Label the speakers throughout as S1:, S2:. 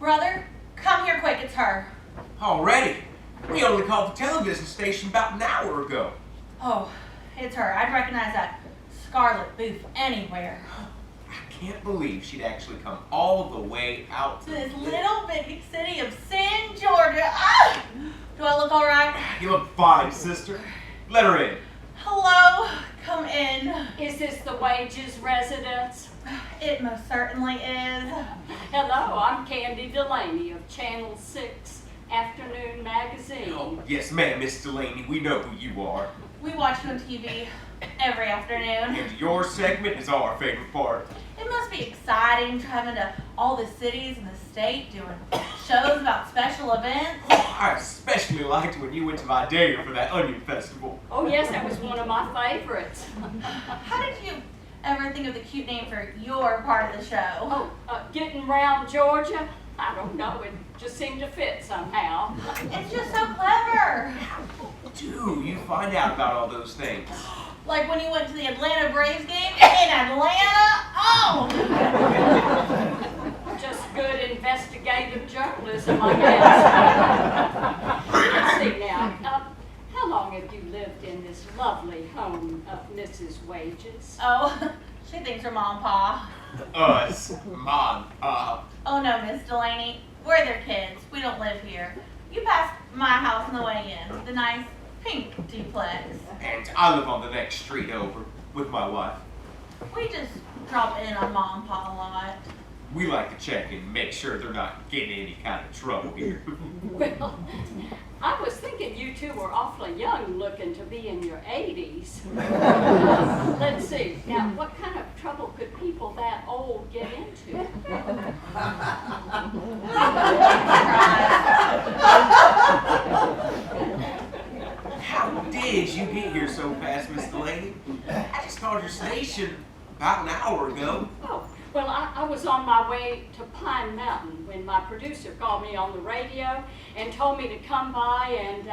S1: Brother, come here quick, it's her.
S2: Already? We only called the television station about an hour ago.
S1: Oh, it's her. I'd recognize that scarlet booth anywhere.
S2: I can't believe she'd actually come all the way out
S1: To this little bitty city of Cyn, Georgia. Ah! Do I look all right?
S2: You look fine, sister. Let her in.
S1: Hello, come in.
S3: Is this the Wages residence?
S1: It most certainly is.
S3: Hello, I'm Candy Delaney of Channel 6 Afternoon Magazine.
S2: Oh, yes, ma'am, Miss Delaney. We know who you are.
S1: We watch you on TV every afternoon.
S2: And your segment is our favorite part.
S1: It must be exciting traveling to all the cities in the state doing shows about special events.
S2: Oh, I especially liked when you went to Vidalia for that onion festival.
S3: Oh yes, that was one of my favorites.
S1: How did you ever think of the cute name for your part of the show?
S3: Oh, Getting Round Georgia? I don't know, it just seemed to fit somehow.
S1: It's just so clever.
S2: Do you find out about all those things?
S1: Like when you went to the Atlanta Braves game in Atlanta? Oh!
S3: Just good investigative journalism, I guess. Let's see now. How long have you lived in this lovely home of Mrs. Wages?
S1: Oh, she thinks her mom and pa.
S2: Us, Mom, Pop.
S1: Oh no, Miss Delaney. We're their kids. We don't live here. You passed my house on the way in. The nice pink duplex.
S2: And I live on the next street over with my wife.
S1: We just drop in on mom and pa a lot.
S2: We like to check and make sure they're not getting any kind of trouble here.
S3: Well, I was thinking you two were awfully young looking to be in your 80s. Let's see, now what kind of trouble could people that old get into?
S2: How did you get here so fast, Miss Delaney? I just called your station about an hour ago.
S3: Oh, well, I was on my way to Pine Mountain when my producer called me on the radio and told me to come by and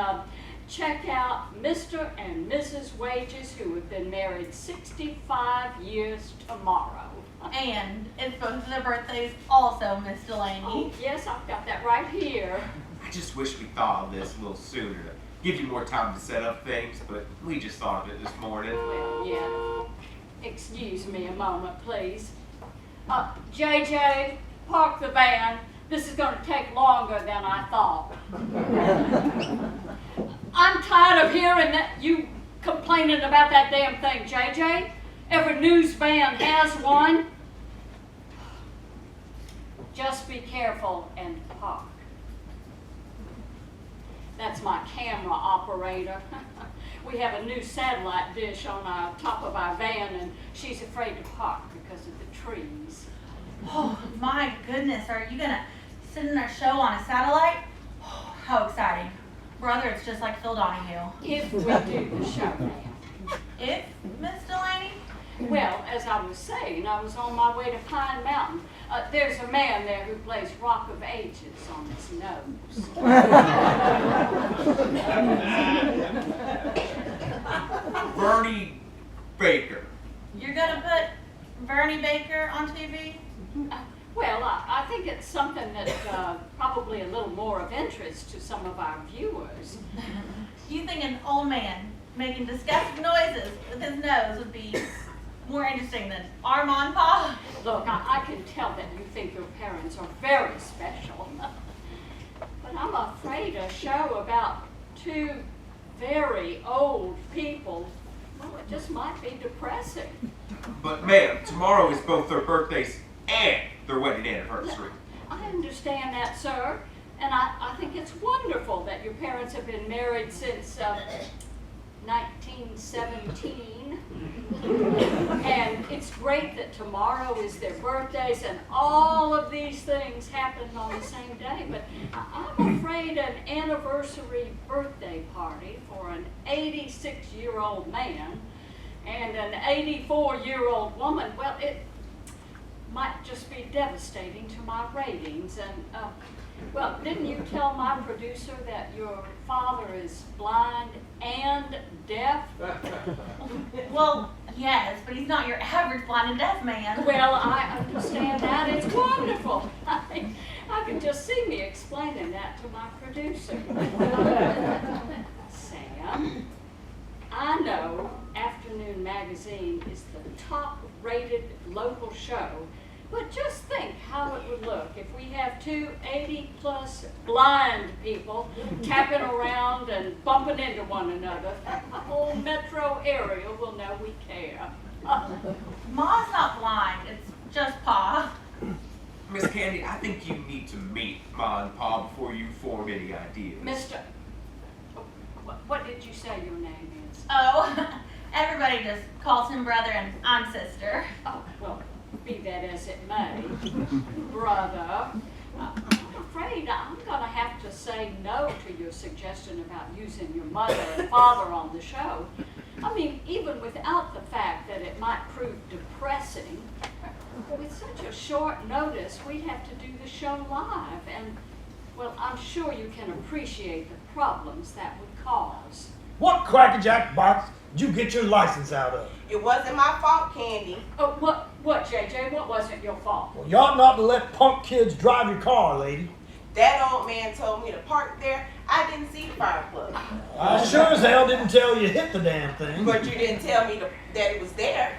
S3: check out Mr. and Mrs. Wages, who have been married 65 years tomorrow.
S1: And it's both of their birthdays also, Miss Delaney.
S3: Oh, yes, I've got that right here.
S2: I just wish we thought of this a little sooner to give you more time to set up things, but we just thought of it this morning.
S3: Well, yeah. Excuse me a moment, please. JJ, park the van. This is going to take longer than I thought. I'm tired of hearing that you complaining about that damn thing, JJ. Every news van has one. Just be careful and park. That's my camera operator. We have a new satellite dish on our top of our van, and she's afraid to park because of the trees.
S1: Oh, my goodness. Are you going to sit in our show on a satellite? Oh, how exciting. Brother, it's just like Phil Donahue.
S3: If we do the show now.
S1: If, Miss Delaney?
S3: Well, as I was saying, I was on my way to Pine Mountain. There's a man there who plays Rock of Ages on his nose.
S2: Bernie Baker.
S1: You're going to put Bernie Baker on TV?
S3: Well, I think it's something that's probably a little more of interest to some of our viewers.
S1: You think an old man making disgusting noises with his nose would be more interesting than our mom and pa?
S3: Look, I can tell that you think your parents are very special. But I'm afraid a show about two very old people, well, it just might be depressing.
S2: But ma'am, tomorrow is both their birthdays and their wedding anniversary.
S3: I understand that, sir. And I think it's wonderful that your parents have been married since 1917. And it's great that tomorrow is their birthdays and all of these things happened on the same day. But I'm afraid an anniversary birthday party for an 86-year-old man and an 84-year-old woman, well, it might just be devastating to my ratings. And well, didn't you tell my producer that your father is blind and deaf?
S1: Well, yes, but he's not your average blind and deaf man.
S3: Well, I understand that. It's wonderful. I can just that to my producer. Sam, I know Afternoon Magazine is the top-rated local show, but just think how it would look if we have two 80-plus blind people tapping around and bumping into one another. The whole metro area will know we care.
S1: Ma's not blind, it's just Pa.
S2: Miss Candy, I think you need to meet Ma and Pa before you form any ideas.
S3: Mr. What did you say your name is?
S1: Oh, everybody just calls him brother and I'm sister.
S3: Oh, well, be that as it may, brother, I'm afraid I'm going to have to say no to your suggestion about using your mother and father on the show. I mean, even without the fact that it might prove depressing, with such a short notice, we'd have to do the show live, and, well, I'm sure you can appreciate the problems that would cause.
S4: What crackerjack box did you get your license out of?
S5: It wasn't my fault, Candy.
S3: Oh, what, JJ? What wasn't your fault?
S4: Well, you ought not to let punk kids drive your car, lady.
S5: That old man told me to park there. I didn't see the fire plug.
S4: I sure as hell didn't tell you to hit the damn thing.
S5: But you didn't tell me that it was there.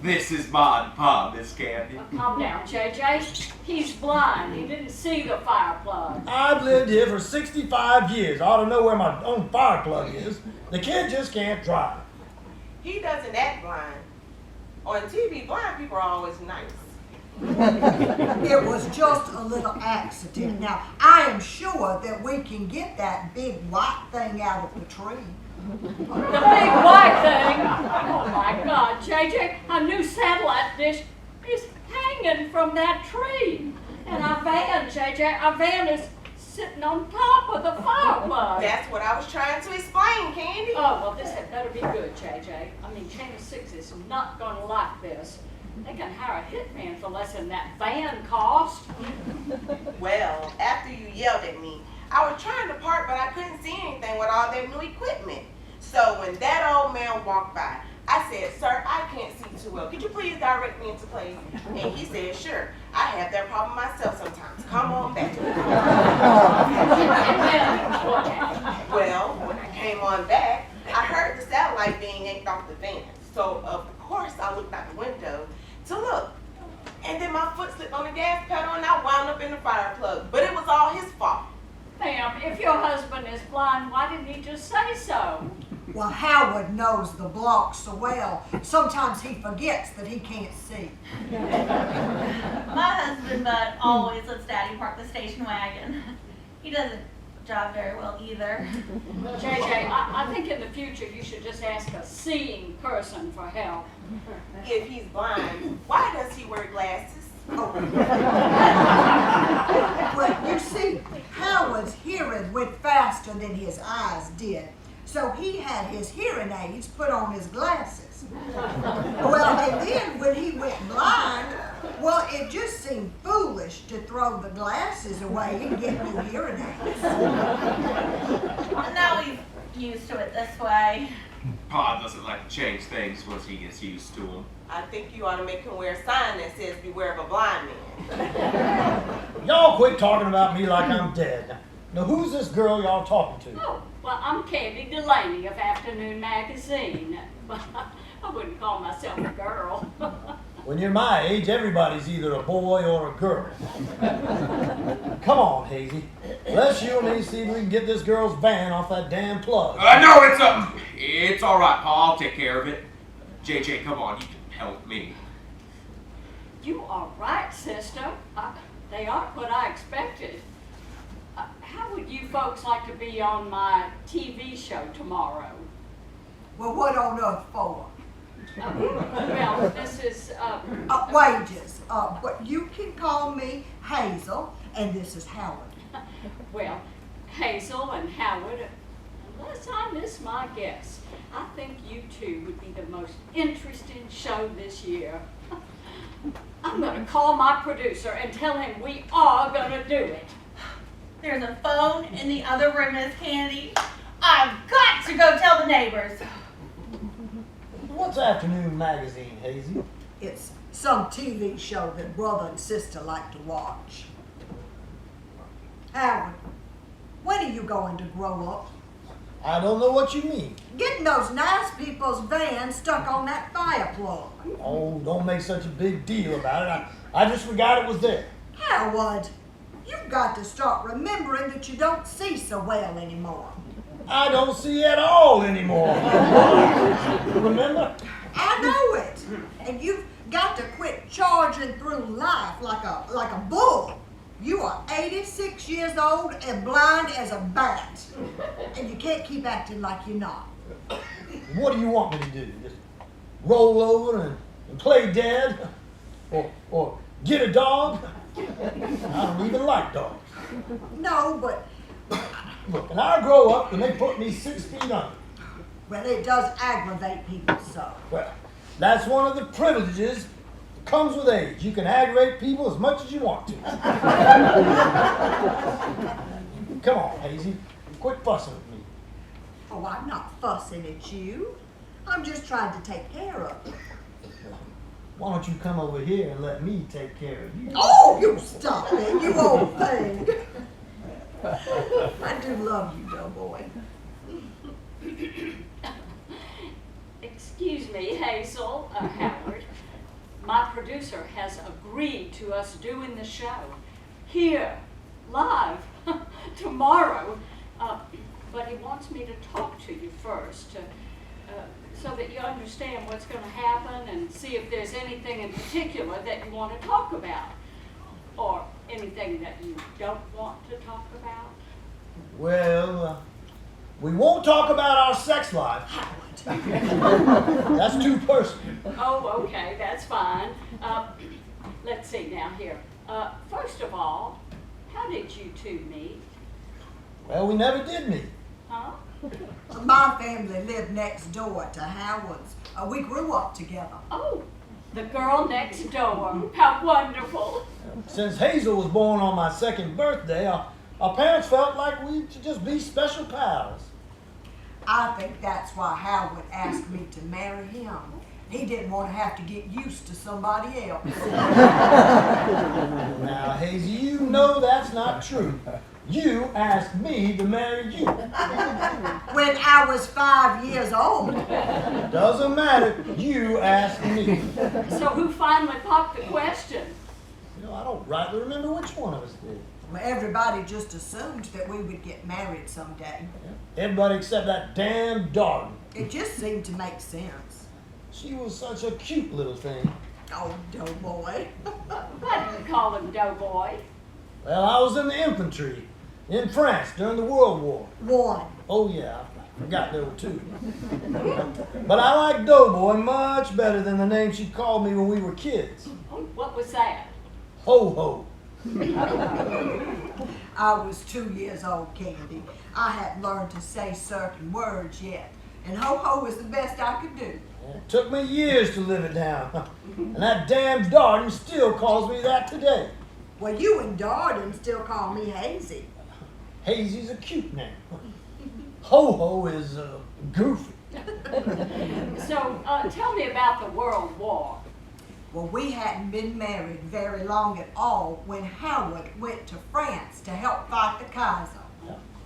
S2: This is Ma and Pa, Miss Candy.
S3: Calm down, JJ. He's blind. He didn't see the fire plug.
S4: I've lived here for 65 years. I ought to know where my own fire plug is. The kid just can't drive.
S5: He doesn't act blind. On TV, blind people are always nice.
S6: It was just a little accident. Now, I am sure that we can get that big white thing out of the tree.
S3: The big white thing? Oh my God, JJ, a new satellite dish is hanging from that tree. And our van, JJ, our van is sitting on top of the fire plug.
S5: That's what I was trying to explain, Candy.
S3: Oh, well, this had better be good, JJ. I mean, Channel 6 is not going to like this. They can hire a hitman for less than that van cost.
S5: Well, after you yelled at me, I was trying to park, but I couldn't see anything with all that new equipment. So when that old man walked by, I said, "Sir, I can't see too well. Could you please direct me into place?" And he said, "Sure. I have that problem myself sometimes. Come on back." Well, when I came on back, I heard the satellite being yanked off the van. So, of course, I looked out the window to look. And then my foot slipped on the gas pedal and I wound up in the fire plug. But it was all his fault.
S3: Ma'am, if your husband is blind, why didn't he just say so?
S6: Well, Howard knows the block so well. Sometimes he forgets that he can't see.
S1: My husband, Bud, always lets Daddy park the station wagon. He doesn't drive very well either.
S3: JJ, I think in the future you should just ask a seeing person for help.
S5: If he's blind, why does he wear glasses?
S6: Well, you see, Howard's hearing went faster than his eyes did. So he had his hearing aids put on his glasses. Well, and then when he went blind, well, it just seemed foolish to throw the glasses away and get new hearing aids.
S1: And now he's used to it this way.
S2: Pa doesn't like to change things once he gets used to them.
S5: I think you ought to make him wear a sign that says, "Beware of a blind man."
S4: Y'all quit talking about me like I'm dead. Now, who's this girl y'all talking to?
S3: Oh, well, I'm Candy Delaney of Afternoon Magazine. I wouldn't call myself a girl.
S4: When you're my age, everybody's either a boy or a girl. Come on, Hazy. Let's you and me see if we can get this girl's van off that damn plug.
S2: No, it's all right, Pa. I'll take care of it. JJ, come on, you can help me.
S3: You are right, sister. They aren't what I expected. How would you folks like to be on my TV show tomorrow?
S6: Well, what on earth for?
S3: Well, this is...
S6: Wages. But you can call me Hazel, and this is Howard.
S3: Well, Hazel and Howard, unless I miss my guess, I think you two would be the most interesting show this year. I'm going to call my producer and tell him we are going to do it.
S1: There's a phone in the other room, Miss Candy. I've got to go tell the neighbors.
S4: What's Afternoon Magazine, Hazy?
S6: It's some TV show that brother and sister like to watch. Howard, when are you going to grow up?
S4: I don't know what you mean.
S6: Getting those nice people's vans stuck on that fire plug.
S4: Oh, don't make such a big deal about it. I just forgot it was there.
S6: Howard, you've got to start remembering that you don't see so well anymore.
S4: I don't see at all anymore. Remember?
S6: I know it. And you've got to quit charging through life like a bull. You are 86 years old and blind as a bat. And you can't keep acting like you're not.
S4: What do you want me to do? Just roll over and play dead? Or get a dog? I don't even like dogs.
S6: No, but,
S4: Look, and I grow up and they put me 6 feet under.
S6: well, it does aggravate people so.
S4: Well, that's one of the privileges that comes with age. You can aggravate people as much as you want to. Come on, Hazy. Quit fussing with me.
S6: Oh, I'm not fussing at you. I'm just trying to take care of you.
S4: Why don't you come over here and let me take care of you?
S6: Oh, you stop it, you old thing. I do love you, doughboy.
S3: Excuse me, Hazel, Howard. My producer has agreed to us doing the show here, live, tomorrow. But he wants me to talk to you first so that you understand what's going to happen and see if there's anything in particular that you want to talk about or anything that you don't want to talk about.
S4: Well, we won't talk about our sex life. That's too personal.
S3: Oh, okay, that's fine. Let's see now here. First of all, how did you two meet?
S4: Well, we never did meet.
S3: Huh?
S6: My family lived next door to Howard's. We grew up together.
S3: Oh, the girl next door. How wonderful.
S4: Since Hazel was born on my 2nd birthday, our parents felt like we should just be special pals.
S6: I think that's why Howard asked me to marry him. He didn't want to have to get used to somebody else.
S4: Now, Hazy, you know that's not true. You asked me to marry you.
S6: When I was 5 years old.
S4: Doesn't matter. You asked me.
S3: So who finally popped the question?
S4: You know, I don't rightly remember which one of us did.
S6: Well, everybody just assumed that we would get married someday.
S4: Everybody except that damn Darden.
S6: It just seemed to make sense.
S4: She was such a cute little thing.
S6: Oh, doughboy.
S3: Why do you call him Doughboy?
S4: Well, I was in the infantry in France during the World War.
S6: One.
S4: Oh, yeah, I forgot there were 2. But I like Doughboy much better than the name she called me when we were kids.
S3: Oh, what was that?
S4: Ho-ho.
S6: I was 2 years old, Candy. I hadn't learned to say certain words yet. And ho-ho was the best I could do.
S4: It took me years to live it down. And that damn Darden still calls me that today.
S6: Well, you and Darden still call me Hazy.
S4: Hazy's a cute name. Ho-ho is goofy.
S3: So tell me about the World War.
S6: Well, we hadn't been married very long at all when Howard went to France to help fight the Kaiser.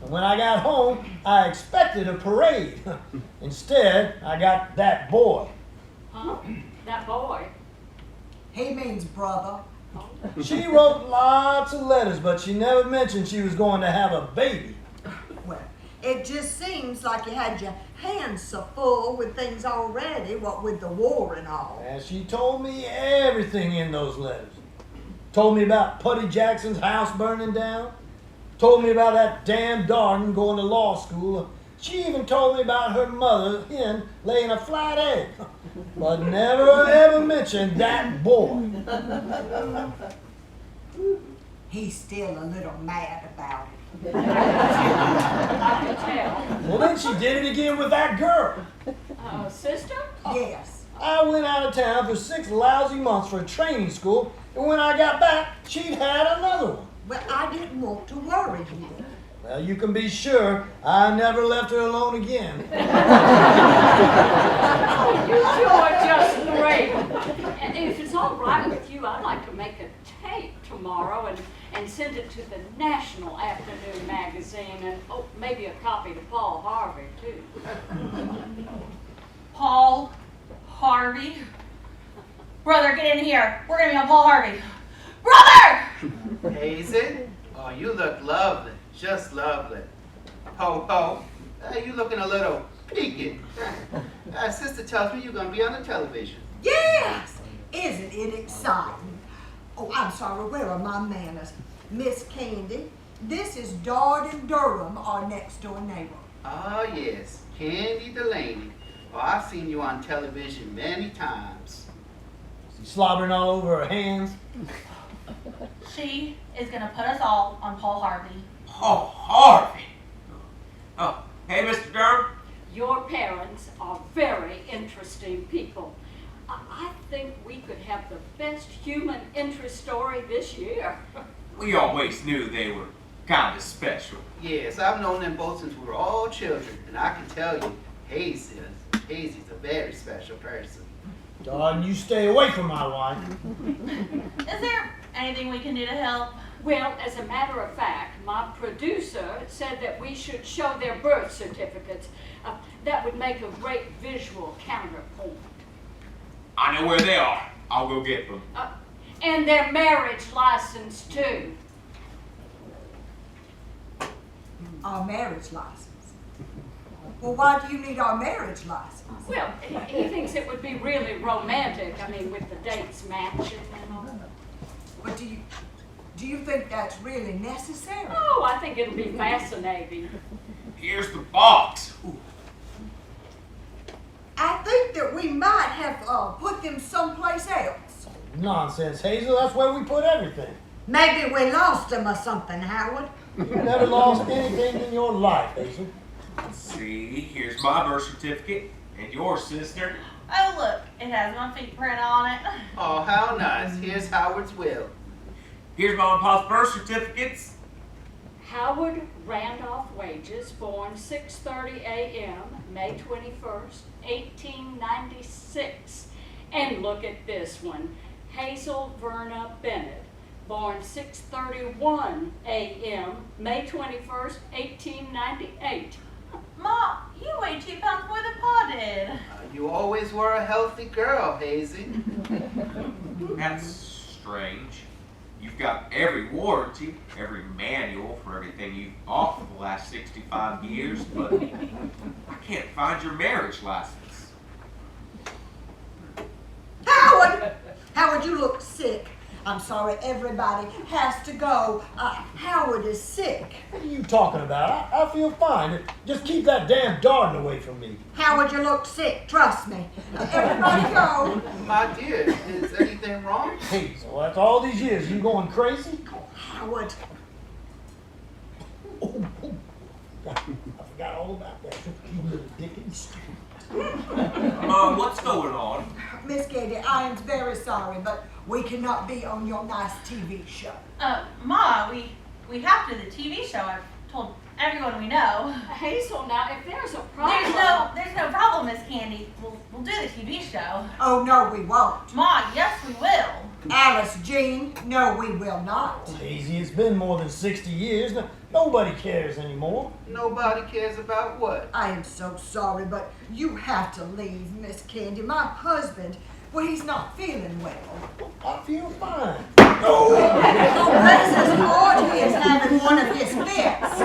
S4: And when I got home, I expected a parade. Instead, I got that boy.
S3: Huh? That boy.
S6: He means brother.
S4: She wrote lots of letters, but she never mentioned she was going to have a baby.
S6: Well, it just seems like you had your hands so full with things already, what with the war and all.
S4: And she told me everything in those letters. Told me about Putty Jackson's house burning down. Told me about that damn Darden going to law school. She even told me about her mother hen laying a flat egg. But never ever mentioned that boy.
S6: He's still a little mad about it.
S3: I can tell.
S4: Well, then she did it again with that girl.
S3: Sister?
S6: Yes.
S4: I went out of town for 6 lousy months for a training school, and when I got back, she'd had another one.
S6: Well, I didn't want to worry you.
S4: Well, you can be sure I never left her alone again.
S3: You two are just great. And if it's all right with you, I'd like to make a tape tomorrow. tomorrow and send it to the National Afternoon Magazine and, oh, maybe a copy to Paul Harvey, too.
S1: Paul Harvey? Brother, get in here. We're gonna be on Paul Harvey. Brother!
S7: Hazy? Oh, you look lovely. Just lovely. Ho, ho. You looking a little peaked. Sister tells me you're going to be on the television.
S6: Yes! Isn't it exciting? Oh, I'm sorry, where are my manners? Miss Candy, this is Darden Durham, our next door neighbor.
S7: Oh, yes. Candy Delaney. Oh, I've seen you on television many times.
S4: Slobbering all over her hands.
S1: She is gonna put us all on Paul Harvey.
S2: Paul Harvey. Oh, hey, Mr. Durham.
S3: Your parents are very interesting people. I think we could have the best human interest story this year.
S2: We always knew they were kind of special.
S7: Yes, I've known them both since we were all children, and I can tell you, Hazy's a very special person.
S4: Darn, you stay away from my wife.
S1: Is there anything we can do to help?
S3: Well, as a matter of fact, my producer said that we should show their birth certificates. That would make a great visual counterpoint.
S2: I know where they are. I'll go get them.
S3: And their marriage license, too.
S6: Our marriage license. Well, why do you need our marriage license?
S3: Well, he thinks it would be really romantic, I mean, with the dates matching and all.
S6: But do you think that's really necessary?
S3: Oh, I think it'll be fascinating.
S2: Here's the box. Ooh.
S6: I think that we might have put them someplace else.
S4: Nonsense, Hazel. That's where we put everything.
S6: Maybe we lost them or something, Howard.
S4: You never lost anything in your life, Hazel.
S2: See, here's my birth certificate and yours, sister.
S1: Oh, look, it has my feet print on it.
S7: Oh, how nice. Here's Howard's will.
S2: Here's Mom and Pa's birth certificates.
S3: Howard Randolph Wages, born 6:30 a.m., May 21st, 1896. And look at this one, Hazel Verna Bennett, born 6:31 a.m., May 21st, 1898.
S1: Mom, you weigh 2 pounds more than Pa did.
S7: You always were a healthy girl, Hazy.
S2: That's strange. You've got every warranty, every manual for everything you've bought for the last 65 years, but I can't find your marriage license.
S6: Howard! Howard, you look sick. I'm sorry, everybody has to go. Howard is sick.
S4: What are you talking about? I feel fine. Just keep that damn Darden away from me.
S6: Howard, you look sick, trust me. Everybody go.
S7: My dear, is anything wrong?
S4: Hazel, after all these years, you going crazy?
S6: Howard.
S4: Oh, I forgot all about that. You little dickens.
S2: Mom, what's going on?
S6: Miss Katie, I am very sorry, but we cannot be on your nice TV show.
S1: Ma, we have to do the TV show. I've told everyone we know.
S3: Hazel, now, if there's a problem...
S1: There's no problem, Miss Candy. We'll do the TV show.
S6: Oh, no, we won't.
S1: Ma, yes, we will.
S6: Alice Jean, no, we will not.
S4: Hazy, it's been more than 60 years. Nobody cares anymore.
S7: Nobody cares about what?
S6: I am so sorry, but you have to leave, Miss Candy. My husband, well, he's not feeling well.
S4: I feel fine.
S6: Oh, bless his heart, he is having one of his fits.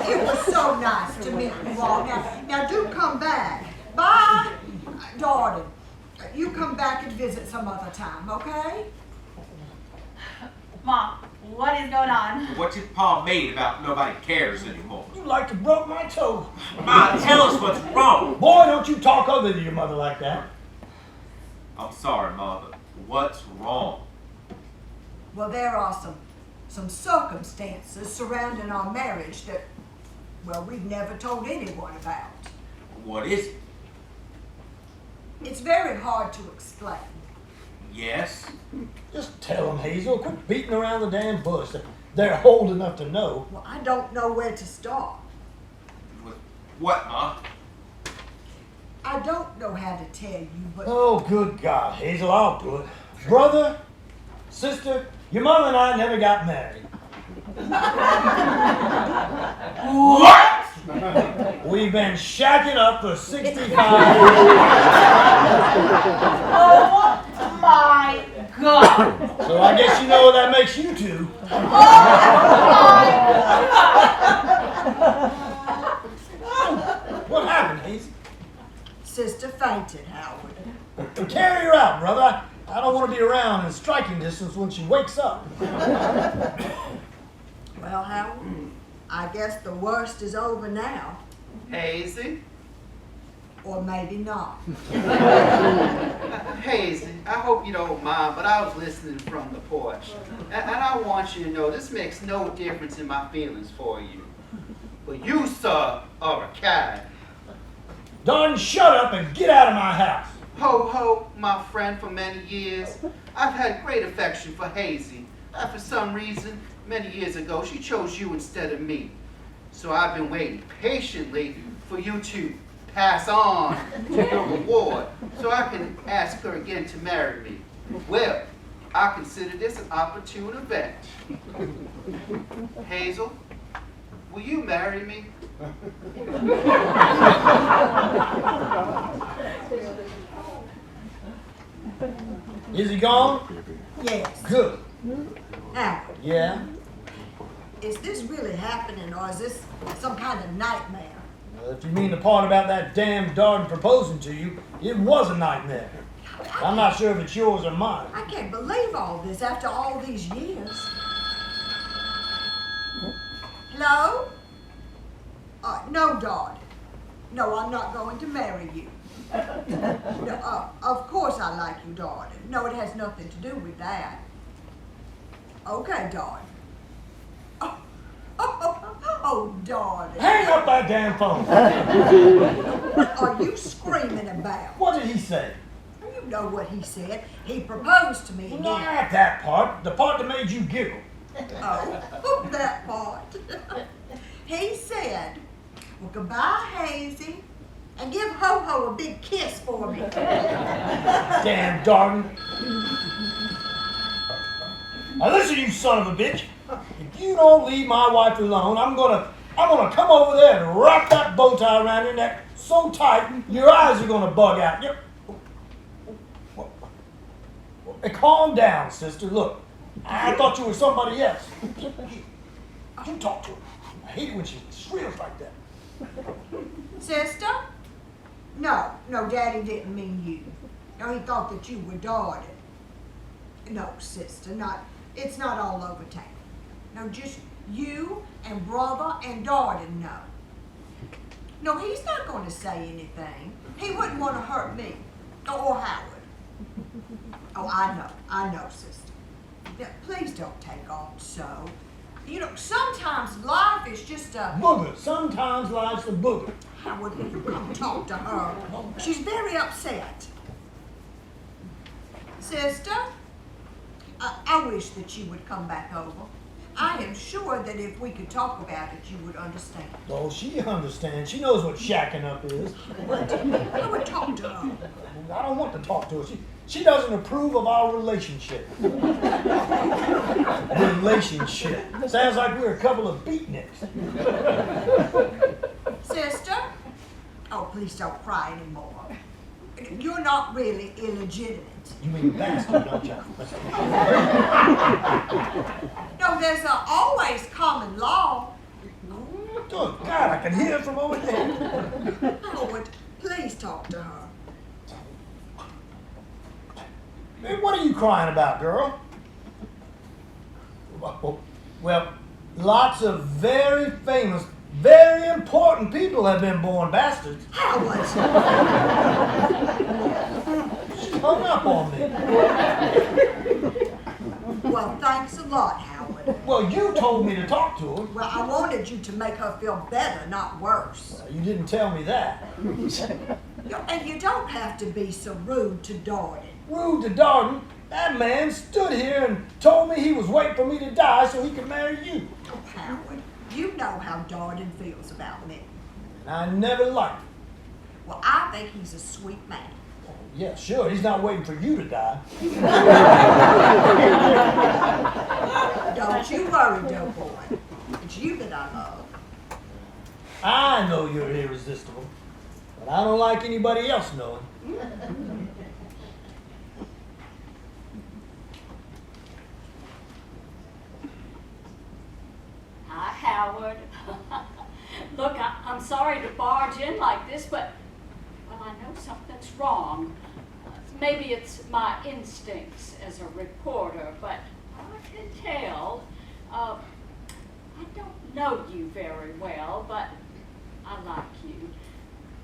S6: It was so nice to meet you all. Now do come back. Bye. Darden, you come back and visit some other time, okay?
S1: Ma, what is going on?
S2: What's your Pa made about nobody cares anymore?
S4: You like to broke my toe.
S2: Ma, tell us what's wrong.
S4: Boy, don't you talk ugly to your mother like that.
S2: I'm sorry, Ma, but what's wrong?
S6: Well, there are some circumstances surrounding our marriage that, well, we've never told anyone about.
S2: What is it?
S6: It's very hard to explain.
S2: Yes?
S4: Just tell them, Hazel. Quit beating around the damn bush. They're old enough to know.
S6: Well, I don't know where to start.
S2: With what, Ma?
S6: I don't know how to tell you, but
S4: Oh, good God, Hazel, I'll do it. Brother, Sister, your mother and I never got married.
S1: What?
S4: We've been shacking up for 65 years.
S1: Oh my God.
S4: So I guess you know what that makes you two.
S1: Oh my God.
S4: What happened, Hazy?
S6: Sister fainted, Howard.
S4: Carry her out, brother. I don't want to be around in striking distance when she wakes up.
S6: Well, Howard, I guess the worst is over now.
S7: Hazy,
S6: Or maybe not.
S7: Hazy, I hope you don't mind, but I was listening from the porch. And I want you to know this makes no difference in my feelings for you. But you, sir, are a cad.
S4: Darn, shut up and get out of my house.
S7: Ho ho, my friend for many years. I've had great affection for Hazy. For some reason, many years ago, she chose you instead of me. So I've been waiting patiently for you to pass on to your reward so I can ask her again to marry me. Well, I consider this an opportune event. Hazel, will you marry me?
S4: Is he gone?
S6: Yes.
S4: Good.
S6: Howard,
S4: Yeah?
S6: is this really happening or is this some kind of nightmare?
S4: Well, if you mean the part about that damn Darden proposing to you, it was a nightmare. I'm not sure if it's yours or mine.
S6: I can't believe all this after all these years. Hello? No, Dodd. No, I'm not going to marry you. No, of course I like you, Dodd. No, it has nothing to do with that. Okay, Dodd. Oh, Dodd.
S4: Hang up that damn phone.
S6: What are you screaming about?
S4: What did he say?
S6: You know what he said. He proposed to me again.
S4: Not that part. The part that made you giggle.
S6: Oh, that part. He said, well, goodbye, Hazy, and give Ho-Ho a big kiss for me.
S4: Damn Darden. Now listen, you son of a bitch. If you don't leave my wife alone, I'm gonna come over there and wrap that bow tie around your neck so tight your eyes are gonna bug out. Hey, calm down, sister. Look, I thought you were somebody else. You talk to her. I hate it when she squeals like that.
S6: Sister? No, Daddy didn't mean you. No, he thought that you were Darden. No, sister, it's not all over town. No, just you and brother and Darden know. No, he's not going to say anything. He wouldn't want to hurt me or Howard. Oh, I know, sister. Now, please don't take on so. You know, sometimes life is just a...
S4: Booger. Sometimes life's a booger.
S6: Howard, will you come talk to her? She's very upset. Sister, I wish that you would come back over. I am sure that if we could talk about it, you would understand.
S4: Oh, she understands. She knows what shacking up is.
S6: I would talk to her.
S4: I don't want to talk to her. She doesn't approve of our relationship. Relationship. Sounds like we're a couple of beatniks.
S6: Sister? Oh, please don't cry anymore. You're not really illegitimate.
S4: You mean bastard, don't you?
S6: No, there's always common law.
S4: Good God, I can hear it from over there.
S6: Howard, please talk to her.
S4: Hey, what are you crying about, girl? Well, lots of very famous, very important people have been born bastards.
S6: Howard!
S4: She hung up on me.
S6: Well, thanks a lot, Howard.
S4: Well, you told me to talk to her.
S6: Well, I wanted you to make her feel better, not worse.
S4: You didn't tell me that.
S6: And you don't have to be so rude to Darden.
S4: Rude to Darden? That man stood here and told me he was waiting for me to die so he could marry you.
S6: Oh, Howard, you know how Darden feels about me.
S4: And I never liked him.
S6: Well, I think he's a sweet man.
S4: Yeah, sure, he's not waiting for you to die.
S6: Don't you worry, Doughboy. It's you that I love.
S4: I know you're irresistible, but I don't like anybody else knowing.
S3: Hi, Howard. Look, I'm sorry to barge in like this, but, well, I know something's wrong. Maybe it's my instincts as a reporter, but I can tell. I don't know you very well, but I like you.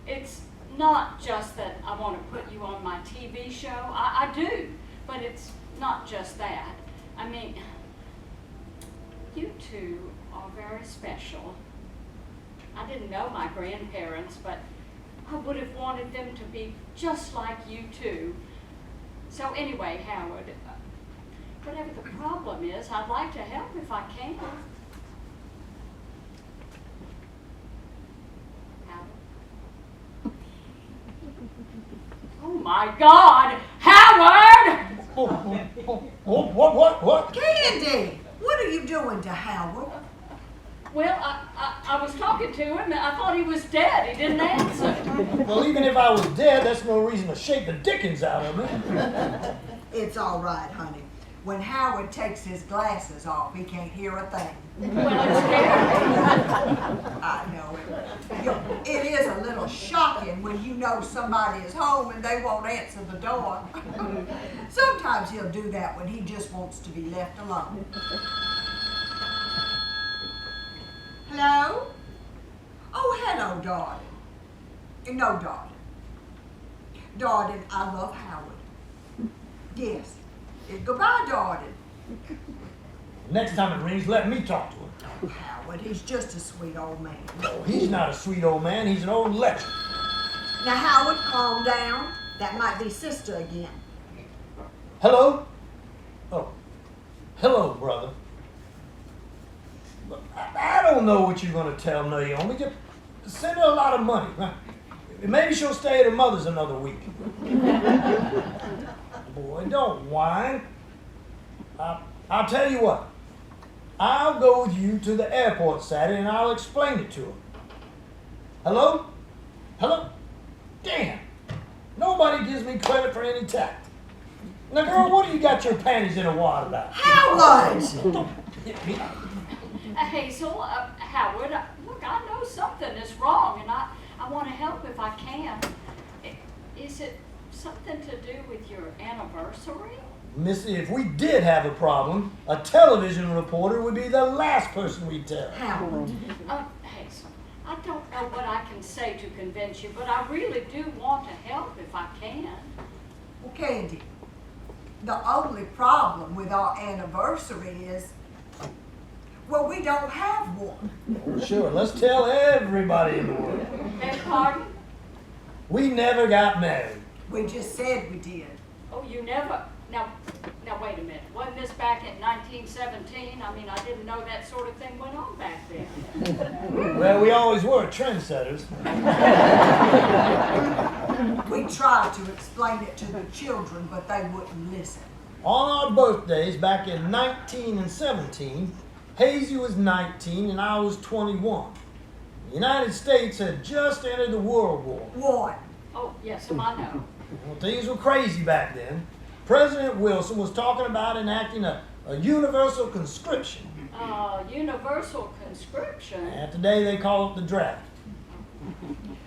S3: It's not just that I want to put you on my TV show. I do, but it's not just that. I mean, you two are very special. I didn't know my grandparents, but I would have wanted them to be just like you two. So anyway, Howard, whatever the problem is, I'd like to help if I can. Howard? Oh my God, Howard!
S4: What?
S6: Candy! What are you doing to Howard?
S3: Well, I was talking to him and I thought he was dead. He didn't answer.
S4: Well, even if I was dead, that's no reason to shake the dickens out of me.
S6: It's all right, honey. When Howard takes his glasses off, he can't hear a thing.
S3: Well, it's scary.
S6: I know it. It is a little shocking when you know somebody is home and they won't answer the door. Sometimes he'll do that when he just wants to be left alone. Hello? Oh, hello, darling. No, darling. Darling, I love Howard. Yes. Goodbye, darling.
S4: Next time it rings, let me talk to him.
S6: Howard, he's just a sweet old man.
S4: No, he's not a sweet old man. He's an old legend.
S6: Now, Howard, calm down. That might be sister again.
S4: Hello? Oh, hello, brother. Look, I don't know what you're going to tell Naomi. Just send her a lot of money. Maybe she'll stay at her mother's another week. Boy, don't whine. I'll tell you what. I'll go with you to the airport Saturday and I'll explain it to her. Hello? Hello? Damn. Nobody gives me credit for any tact. Now, girl, what do you got your panties in a wad about?
S6: Howard!
S4: Don't hit me.
S3: Hazel, Howard, look, I know something is wrong, and I want to help if I can. Is it something to do with your anniversary?
S4: Missy, if we did have a problem, a television reporter would be the last person we'd tell.
S6: Howard.
S3: Hazel, I don't know what I can say to convince you, but I really do want to help if I can.
S6: Well, Candy, the only problem with our anniversary is, well, we don't have one.
S4: Oh, sure, let's tell everybody in the world.
S3: Beg pardon?
S4: We never got married.
S6: We just said we did.
S3: Oh, you never? Now, wait a minute. Wasn't this back in 1917? I mean, I didn't know that sort of thing went on back then.
S4: Well, we always were trendsetters.
S6: We tried to explain it to the children, but they wouldn't listen.
S4: On our birthdays back in 19 and 17, Hazy was 19 and I was 21. The United States had just entered the World War.
S6: One.
S3: Oh, yes, I know.
S4: Well, things were crazy back then. President Wilson was talking about enacting a universal conscription.
S3: Universal conscription?
S4: And today they call it the draft.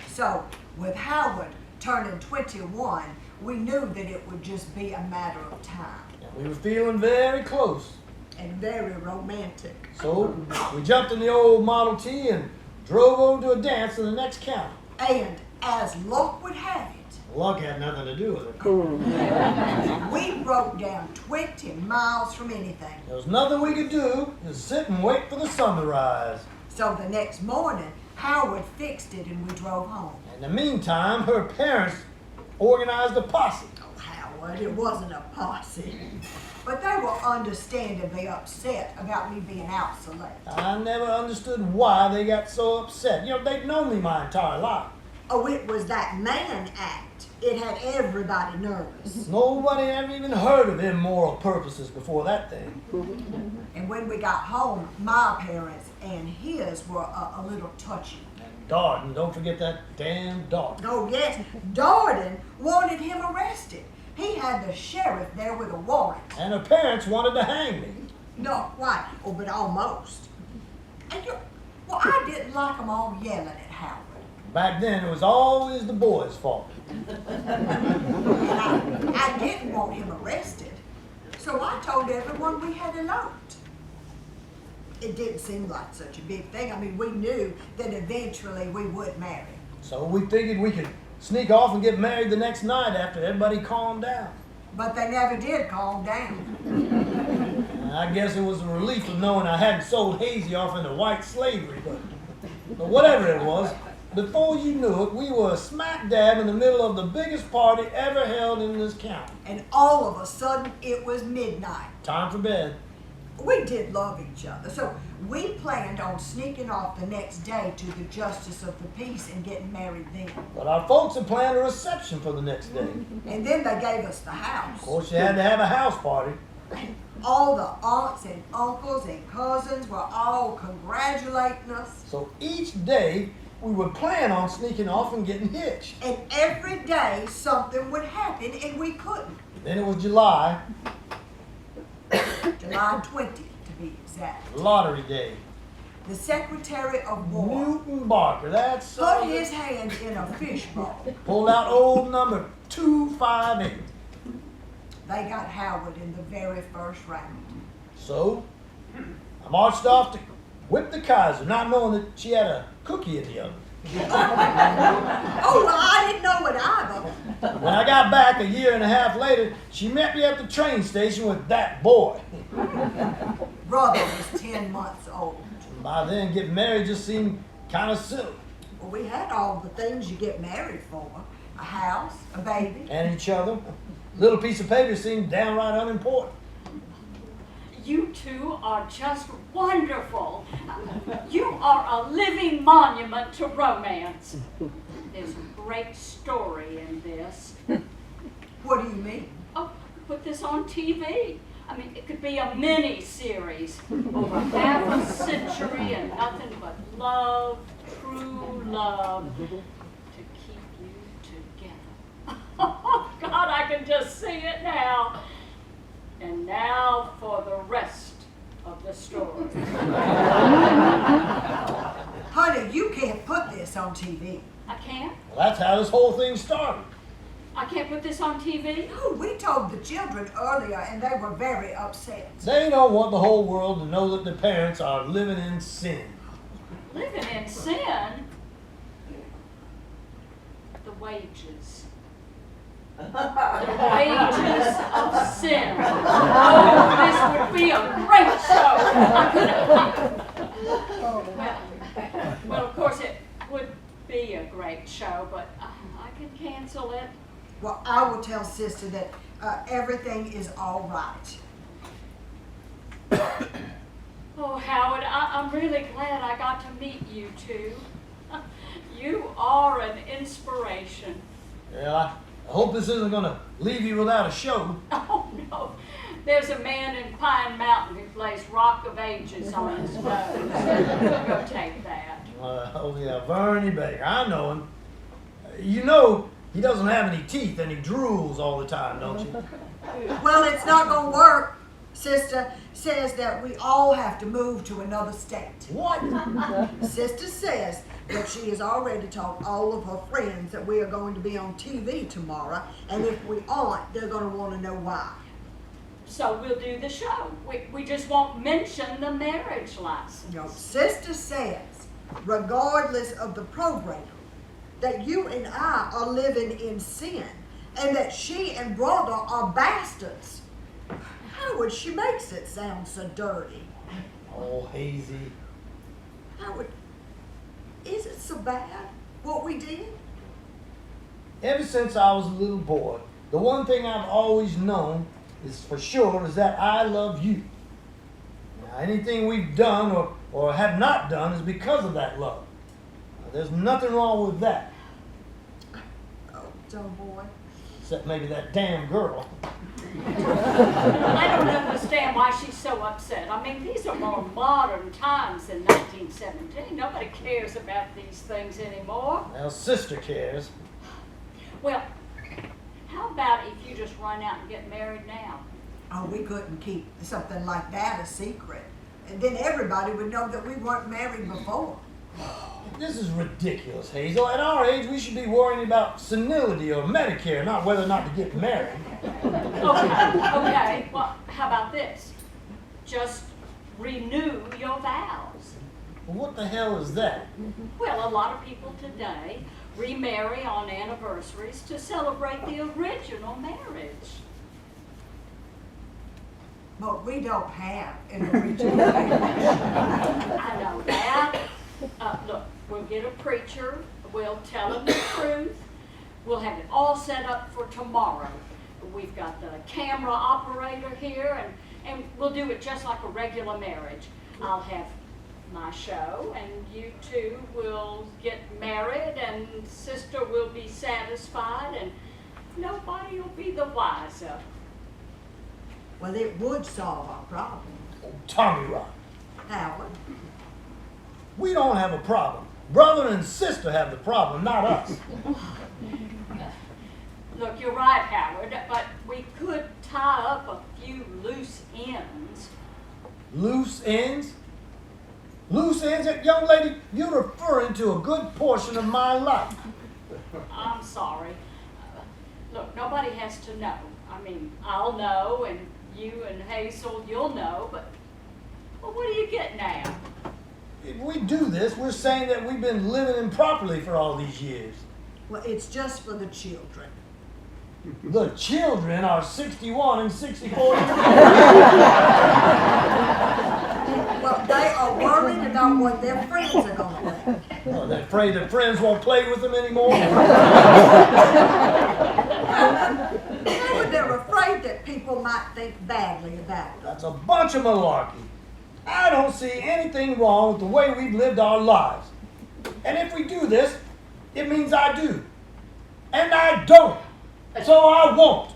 S6: So, with Howard turning 21, we knew that it would just be a matter of time.
S4: And we were feeling very close.
S6: And very romantic.
S4: So we jumped in the old Model T and drove over to a dance in the next county.
S6: And as luck would have it,
S4: Luck had nothing to do with it.
S6: we broke down 20 miles from anything.
S4: There was nothing we could do, just sit and wait for the sun to rise.
S6: So the next morning, Howard fixed it and we drove home.
S4: In the meantime, her parents organized a posse.
S6: Oh, Howard, it wasn't a posse. But they were understandably upset about me being out so late.
S4: I never understood why they got so upset. You know, they'd known me my entire life.
S6: Oh, it was that man act. It had everybody nervous.
S4: Nobody ever even heard of immoral purposes before that thing.
S6: And when we got home, my parents and his were a little touchy.
S4: Darden, don't forget that damn Darden.
S6: Oh yes, Darden wanted him arrested. He had the sheriff there with a warrant.
S4: And her parents wanted to hang me.
S6: Not quite, oh, but almost. And well, I didn't like them all yelling at Howard.
S4: Back then, it was always the boys' fault.
S6: And I didn't want him arrested. So I told everyone we had eloped. It didn't seem like such a big thing. I mean, we knew that eventually we would marry.
S4: So we figured we could sneak off and get married the next night after everybody calmed down.
S6: But they never did calm down.
S4: I guess it was a relief of knowing I hadn't sold Hazy off into white slavery, but whatever it was, before you knew it, we were smack dab in the middle of the biggest party ever held in this county.
S6: And all of a sudden, it was midnight.
S4: Time for bed.
S6: We did love each other, so we planned on sneaking off the next day to the Justice of the Peace and getting married then.
S4: But our folks had planned a reception for the next day.
S6: And then they gave us the
S4: Of
S6: house.
S4: course, you had to have a house party.
S6: All the aunts and uncles and cousins were all congratulating us.
S4: So each day, we would plan on sneaking off and getting hitched.
S6: And every day something would happen and we couldn't.
S4: Then it was July,
S6: July 20th to be exact.
S4: lottery day.
S6: The Secretary of War
S4: Newton Barker, that's
S6: put his hand in a fishbowl.
S4: pulled out old number 258.
S6: They got Howard in the very first round.
S4: So, I marched off to whip the Kaiser, not knowing that she had a cookie in the oven.
S6: Oh, well, I didn't know it either.
S4: When I got back a year and a half later, she met me at the train station with that boy.
S6: Brother was 10 months old.
S4: By then, getting married just seemed kind of silly.
S6: Well, we had all the things you get married for. A house, a baby.
S4: And each other. Little piece of paper seemed downright unimportant.
S3: You two are just wonderful. You are a living monument to romance. There's a great story in this.
S6: What do you mean?
S3: Oh, put this on TV. I mean, it could be a mini series over half a century and nothing but love, true love, to keep you together. Oh, God, I can just see it now. And now for the rest of the story.
S6: Honey, you can't put this on TV.
S3: I can't?
S4: Well, that's how this whole thing started.
S3: I can't put this on TV?
S6: No, we told the children earlier and they were very upset.
S4: They don't want the whole world to know that their parents are living in sin.
S3: Living in sin? The wages. The wages of sin. Oh, this would be a great show. Well, of course it would be a great show, but I can cancel it.
S6: Well, I will tell Sister that everything is all right.
S3: Oh, Howard, I'm really glad I got to meet you two. You are an inspiration.
S4: Yeah, I hope this isn't going to leave you without a show.
S3: Oh, no. There's a man in Pine Mountain who plays Rock of Ages on his nose. Go take that.
S4: Oh, yeah, Vernie Baker. I know him. You know he doesn't have any teeth and he drools all the time, don't you?
S6: Well, it's not going to work. Sister says that we all have to move to another state.
S4: What?
S6: Sister says that she has already told all of her friends that we are going to be on TV tomorrow, and if we aren't, they're going to want to know why.
S3: So we'll do the show. We just won't mention the marriage license.
S6: No, Sister says, regardless of the program, that you and I are living in sin, and that she and brother are bastards. Howard, she makes it sound so dirty.
S4: Oh, Hazy.
S6: Howard, is it so bad, what we did?
S4: Ever since I was a little boy, the one thing I've always known is for sure is that I love you. Now, anything we've done or have not done is because of that love. Now, there's nothing wrong with that.
S6: Oh, old boy.
S4: Except maybe that damn girl.
S3: I don't understand why she's so upset. I mean, these are more modern times than 1917. Nobody cares about these things anymore.
S4: Well, sister cares.
S3: Well, how about if you just run out and get married now?
S6: Oh, we couldn't keep something like that a secret. And then everybody would know that we weren't married before.
S4: This is ridiculous, Hazel. At our age, we should be worrying about senility or Medicare, not whether or not to get married.
S3: Okay. Well, how about this? Just renew your vows.
S4: Well, what the hell is that?
S3: Well, a lot of people today remarry on anniversaries to celebrate the original marriage.
S6: But we don't have an original marriage.
S3: I know that. Look, we'll get a preacher. We'll tell him the truth. We'll have it all set up for tomorrow. We've got the camera operator here, and we'll do it just like a regular marriage. I'll have my show, and you two will get married, and sister will be satisfied, and nobody will be the wiser.
S6: Well, it would solve our problem.
S4: Oh, Tommy Rock.
S6: Howard,
S4: We don't have a problem. Brother and sister have the problem, not us.
S3: Look, you're right, Howard, but we could tie up a few loose ends.
S4: Loose ends? Loose ends? Young lady, you're referring to a good portion of my life.
S3: I'm sorry. Look, nobody has to know. I mean, I'll know, and you and Hazel, you'll know, but well, what do you get now?
S4: If we do this, we're saying that we've been living improperly for all these years.
S6: well, it's just for the children.
S4: The children are 61 and 64 years old.
S6: Well, they are worried about what their friends are going to think.
S4: Well, they're afraid their friends won't play with them anymore.
S6: They're afraid that people might think badly about them.
S4: That's a bunch of malarkey. I don't see anything wrong with the way we've lived our lives. And if we do this, it means I do. And I don't. So I won't.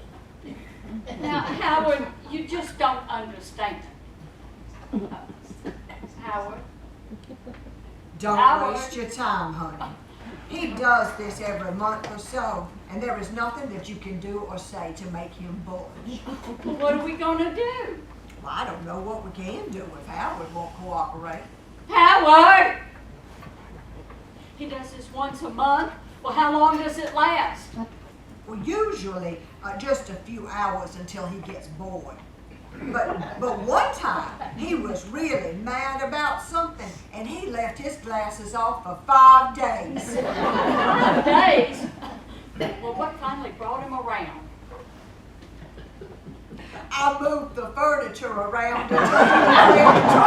S3: Now, Howard, you just don't understand. Howard?
S6: Don't
S3: Howard.
S6: waste your time, honey. He does this every month or so, and there is nothing that you can do or say to make him budge.
S3: What are we gonna do?
S6: Well, I don't know what we can do if Howard won't cooperate.
S3: Howard! He does this once a month. Well, how long does it last?
S6: Well, usually just a few hours until he gets bored. But one time he was really mad about something, and he left his glasses off for 5 days.
S3: 5 days? Well, what finally brought him around?
S6: I moved the furniture around until he was ready to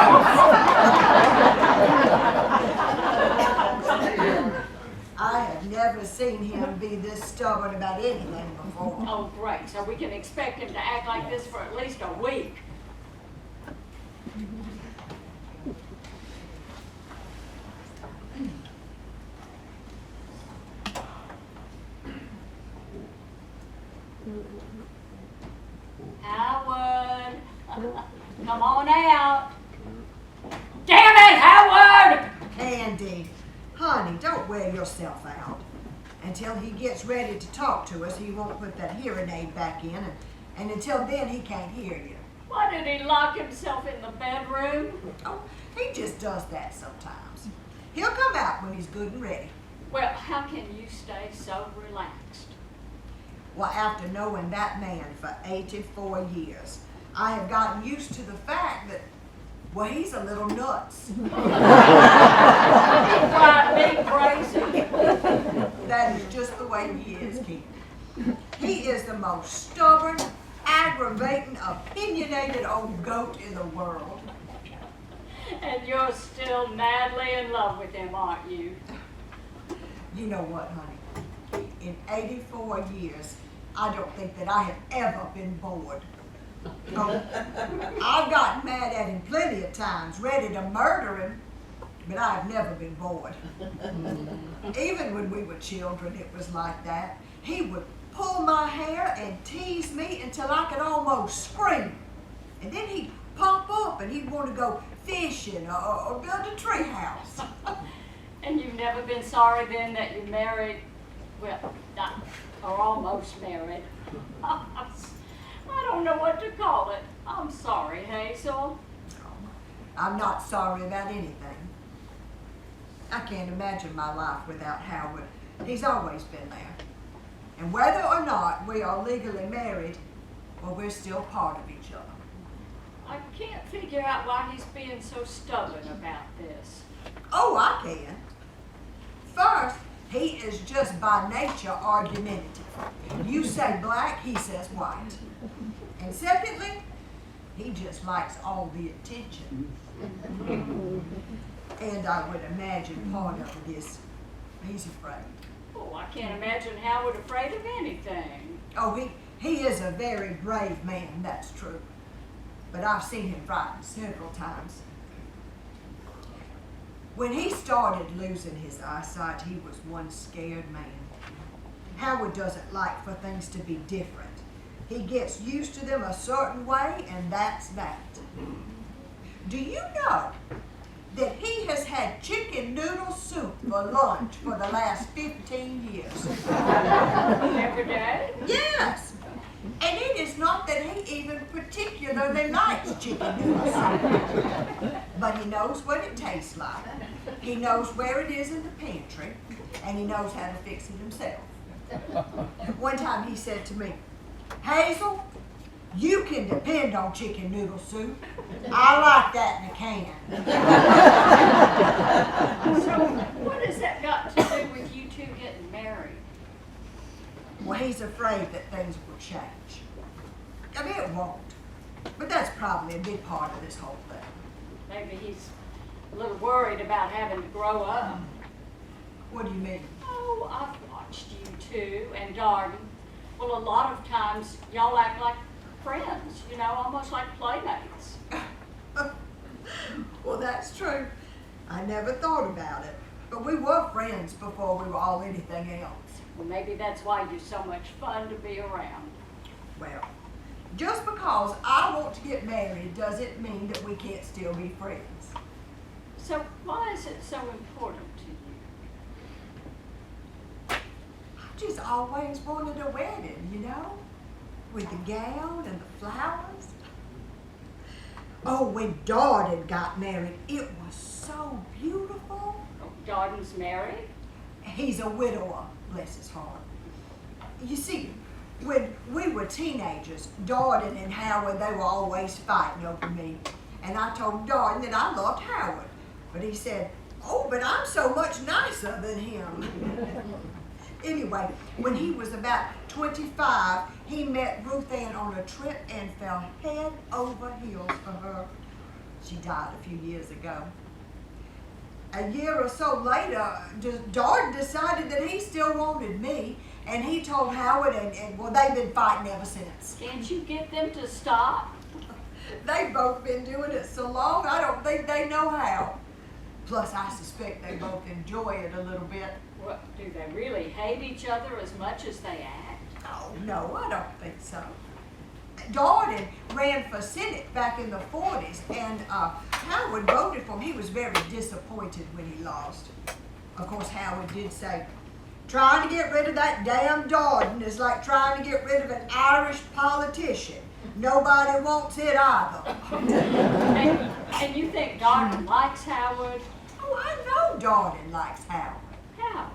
S6: I have never seen him be this stubborn about anything before.
S3: Oh, great. So we can expect him to act like this for at least a week. Howard, come on out. Damn it, Howard!
S6: Andy, honey, don't wear yourself out. Until he gets ready to talk to us, he won't put that hearing aid back in, and until then, he can't hear you.
S3: Why did he lock himself in the bedroom?
S6: Oh, he just does that sometimes. He'll come out when he's good and ready.
S3: Well, how can you stay so relaxed?
S6: Well, after knowing that man for 84 years, I have gotten used to the fact that, well, he's a little nuts.
S3: Drive me crazy.
S6: That is just the way he is, Keith. He is the most stubborn, aggravating, opinionated old goat in the world.
S3: And you're still madly in love with him, aren't you?
S6: You know what, honey? In 84 years, I don't think that I have ever been bored. Oh, I've gotten mad at him plenty of times, ready to murder him, but I have never been bored. Even when we were children, it was like that. he would pull my hair and tease me until I could almost scream. And then he'd pop up and he'd want to go fishing or build a tree house.
S3: And you've never been sorry then that you married, well, not, or almost married. I don't know what to call it. I'm sorry, Hazel.
S6: I'm not sorry about anything. I can't imagine my life without Howard. He's always been there. And whether or not we are legally married, well, we're still part of each other.
S3: I can't figure out why he's being so stubborn about this.
S6: Oh, I can. First, he is just by nature argumentative. You say black, he says white. And secondly, he just likes all the attention. And I would imagine part of it is he's afraid.
S3: Oh, I can't imagine Howard afraid of anything.
S6: Oh, he is a very brave man, that's true. But I've seen him frightened several times. When he started losing his eyesight, he was one scared man. Howard doesn't like for things to be different. He gets used to them a certain way, and that's that. Do you know that he has had chicken noodle soup for lunch for the last 15 years?
S3: Every day?
S6: Yes. And it is not that he even particularly likes chicken noodle soup. But he knows what it tastes like. He knows where it is in the pantry, and he knows how to fix it himself. One time he said to me, "Hazel, you can depend on chicken noodle soup. I like that in a can."
S3: So what has that got to do with you two getting married?
S6: Well, he's afraid that things will change. I mean, it won't. But that's probably a big part of this whole thing.
S3: Maybe he's a little worried about having to grow up.
S6: What do you mean?
S3: Oh, I've watched you two and Darden. Well, a lot of times y'all act like friends, you know, almost like playmates.
S6: Well, that's true. I never thought about it. But we were friends before we were all anything else.
S3: Well, maybe that's why you're so much fun to be around.
S6: Well, just because I want to get married doesn't mean that we can't still be friends.
S3: So why is it so important to you?
S6: I just always wanted a wedding, you know? With the gown and the flowers. Oh, when Darden got married, it was so beautiful.
S3: Oh, Darden's married?
S6: He's a widower, bless his heart. You see, when we were teenagers, Darden and Howard, they were always fighting over me. And I told Darden that I loved Howard. But he said, "Oh, but I'm so much nicer than him." Anyway, when he was about 25, he met Ruth Ann on a trip and fell head over heels for her. She died a few years ago. A year or so later, Darden decided that he still wanted me, and he told Howard, and well, they've been fighting ever since.
S3: Can't you get them to stop?
S6: They've both been doing it so long, I don't think they know how. Plus, I suspect they both enjoy it a little bit.
S3: What, do they really hate each other as much as they act?
S6: Oh, no, I don't think so. Darden ran for Senate back in the 40s, and Howard voted for him. He was very disappointed when he lost. Of course, Howard did say, "Trying to get rid of that damn Darden is like trying to get rid of an Irish politician. Nobody wants it either."
S3: And you think Darden likes Howard?
S6: Oh, I know Darden likes Howard.
S3: How?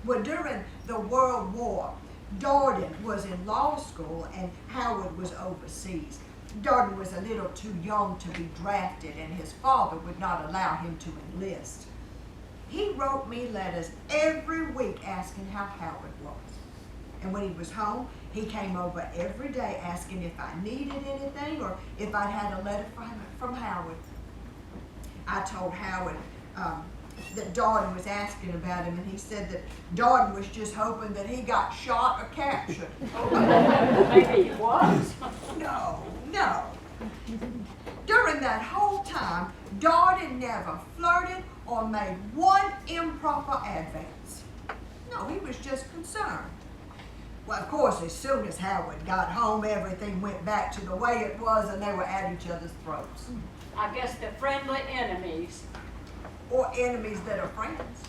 S6: Well, during the World War, Darden was in law school and Howard was overseas. Darden was a little too young to be drafted, and his father would not allow him to enlist. He wrote me letters every week asking how Howard was. And when he was home, he came over every day asking if I needed anything or if I had a letter from Howard. I told Howard that Darden was asking about him, and he said that Darden was just hoping that he got shot or captured.
S3: Maybe he was.
S6: No. During that whole time, Darden never flirted or made one improper advance. No, he was just concerned. Well, of course, as soon as Howard got home, everything went back to the way it was, and they were at each other's throats.
S3: I guess they're friendly enemies.
S6: Or enemies that are friends.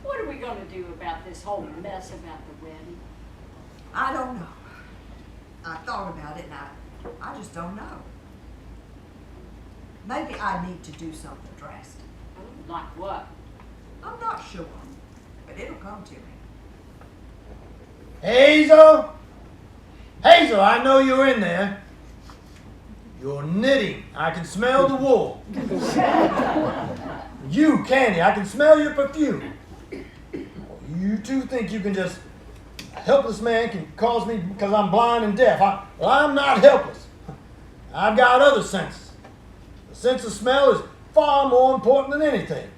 S3: What are we gonna do about this whole mess about the wedding?
S6: I don't know. I thought about it, and I just don't know. Maybe I need to do something drastic.
S3: Like what?
S6: I'm not sure, but it'll come to me.
S4: Hazel? Hazel, I know you're in there. You're knitting. I can smell the wool. You, Candy, I can smell your perfume. You two think you can just... A helpless man can cause me because I'm blind and deaf. Well, I'm not helpless. I've got other senses. The sense of smell is far more important than anything.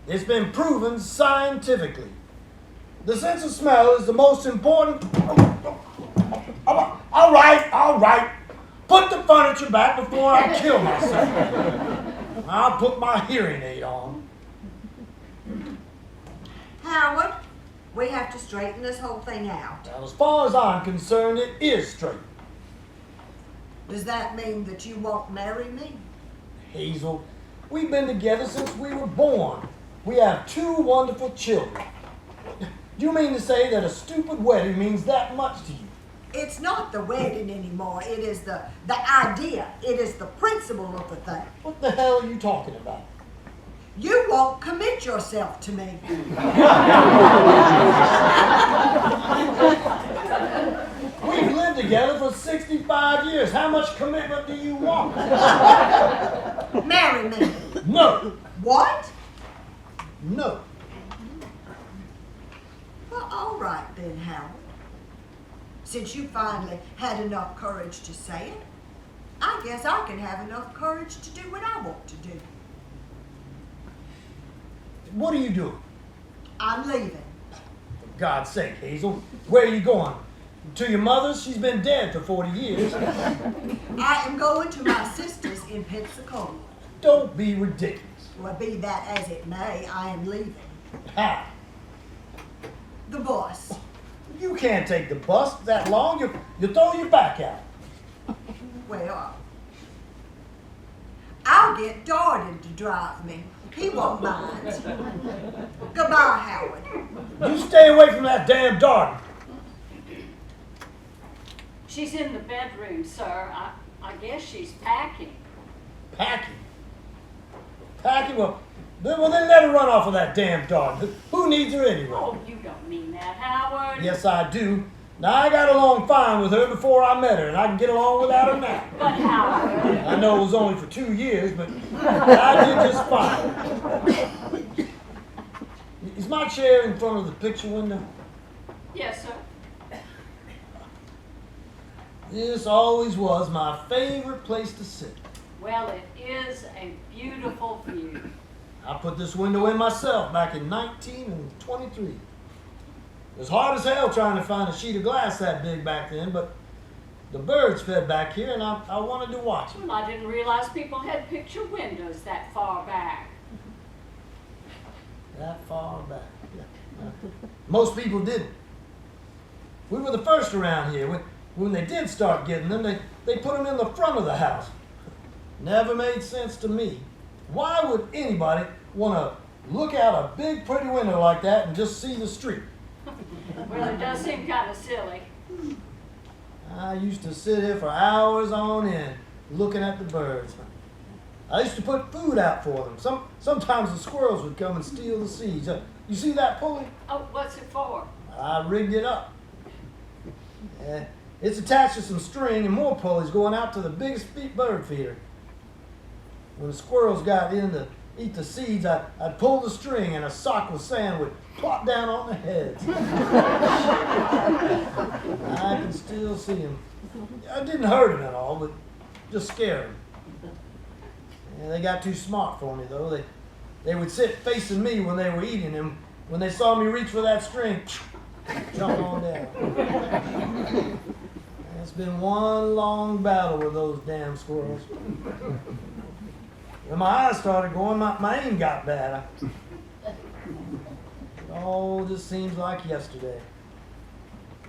S4: It's been proven scientifically. The sense of smell is the most important... All right. Put the furniture back before I kill myself. I'll put my hearing aid on.
S6: Howard, we have to straighten this whole thing out.
S4: Now, as far as I'm concerned, it is straight.
S6: Does that mean that you won't marry me?
S4: Hazel, we've been together since we were born. We have 2 wonderful children. Do you mean to say that a stupid wedding means that much to you?
S6: It's not the wedding anymore. It is the idea. It is the principle of the thing.
S4: What the hell are you talking about?
S6: You won't commit yourself to me.
S4: We've lived together for 65 years. How much commitment do you want?
S6: Marry me.
S4: No.
S6: What?
S4: No.
S6: Well, all right then, Howard. Since you finally had enough courage to say it, I guess I can have enough courage to do what I want to do.
S4: What are you doing?
S6: I'm leaving.
S4: For God's sake, Hazel. Where are you going? To your mother's? She's been dead for 40 years.
S6: I am going to my sister's in Pensacola.
S4: Don't be ridiculous.
S6: Well, be that as it may, I am leaving.
S4: How?
S6: The bus.
S4: You can't take the bus that long. You throw your back out.
S6: Well, I'll get Darden to drive me. He won't mind. Goodbye, Howard.
S4: You stay away from that damn Darden.
S3: She's in the bedroom, sir. I guess she's packing.
S4: Packing? Packing? Well, then let her run off with that damn Darden. Who needs her anyway?
S3: Oh, you don't mean that, Howard.
S4: Yes, I do. Now, I got along fine with her before I met her, and I can get along without her now.
S3: But Howard.
S4: I know it was only for 2 years, but I did just fine. Is my chair in front of the picture window?
S3: Yes, sir.
S4: This always was my favorite place to sit.
S3: Well, it is a beautiful view.
S4: I put this window in myself back in 1923. It was hard as hell trying to find a sheet of glass that big back then, but the birds fed back here and I wanted to watch them.
S3: Well, I didn't realize people had picture windows that far back.
S4: That far back. Yeah. Most people didn't. We were the first around here. When they did start getting them, they put them in the front of the house. Never made sense to me. Why would anybody want to look out a big pretty window like that and just see the street?
S3: Well, it does seem kind of silly.
S4: I used to sit here for hours on end looking at the birds. I used to put food out for them. Sometimes the squirrels would come and steal the seeds. You see that pulley?
S3: Oh, what's it for?
S4: I rigged it up. It's attached to some string and more pulleys going out to the biggest bird feeder. When the squirrels got in to eat the seeds, I'd pull the string and a sock with sand would plop down on their heads. I can still see them. I didn't hurt them at all, but just scared them. Yeah, they got too smart for me, though. They would sit facing me when they were eating, and when they saw me reach for that string, jump on down. It's been one long battle with those damn squirrels. When my eyes started going, my aim got bad. It all just seems like yesterday.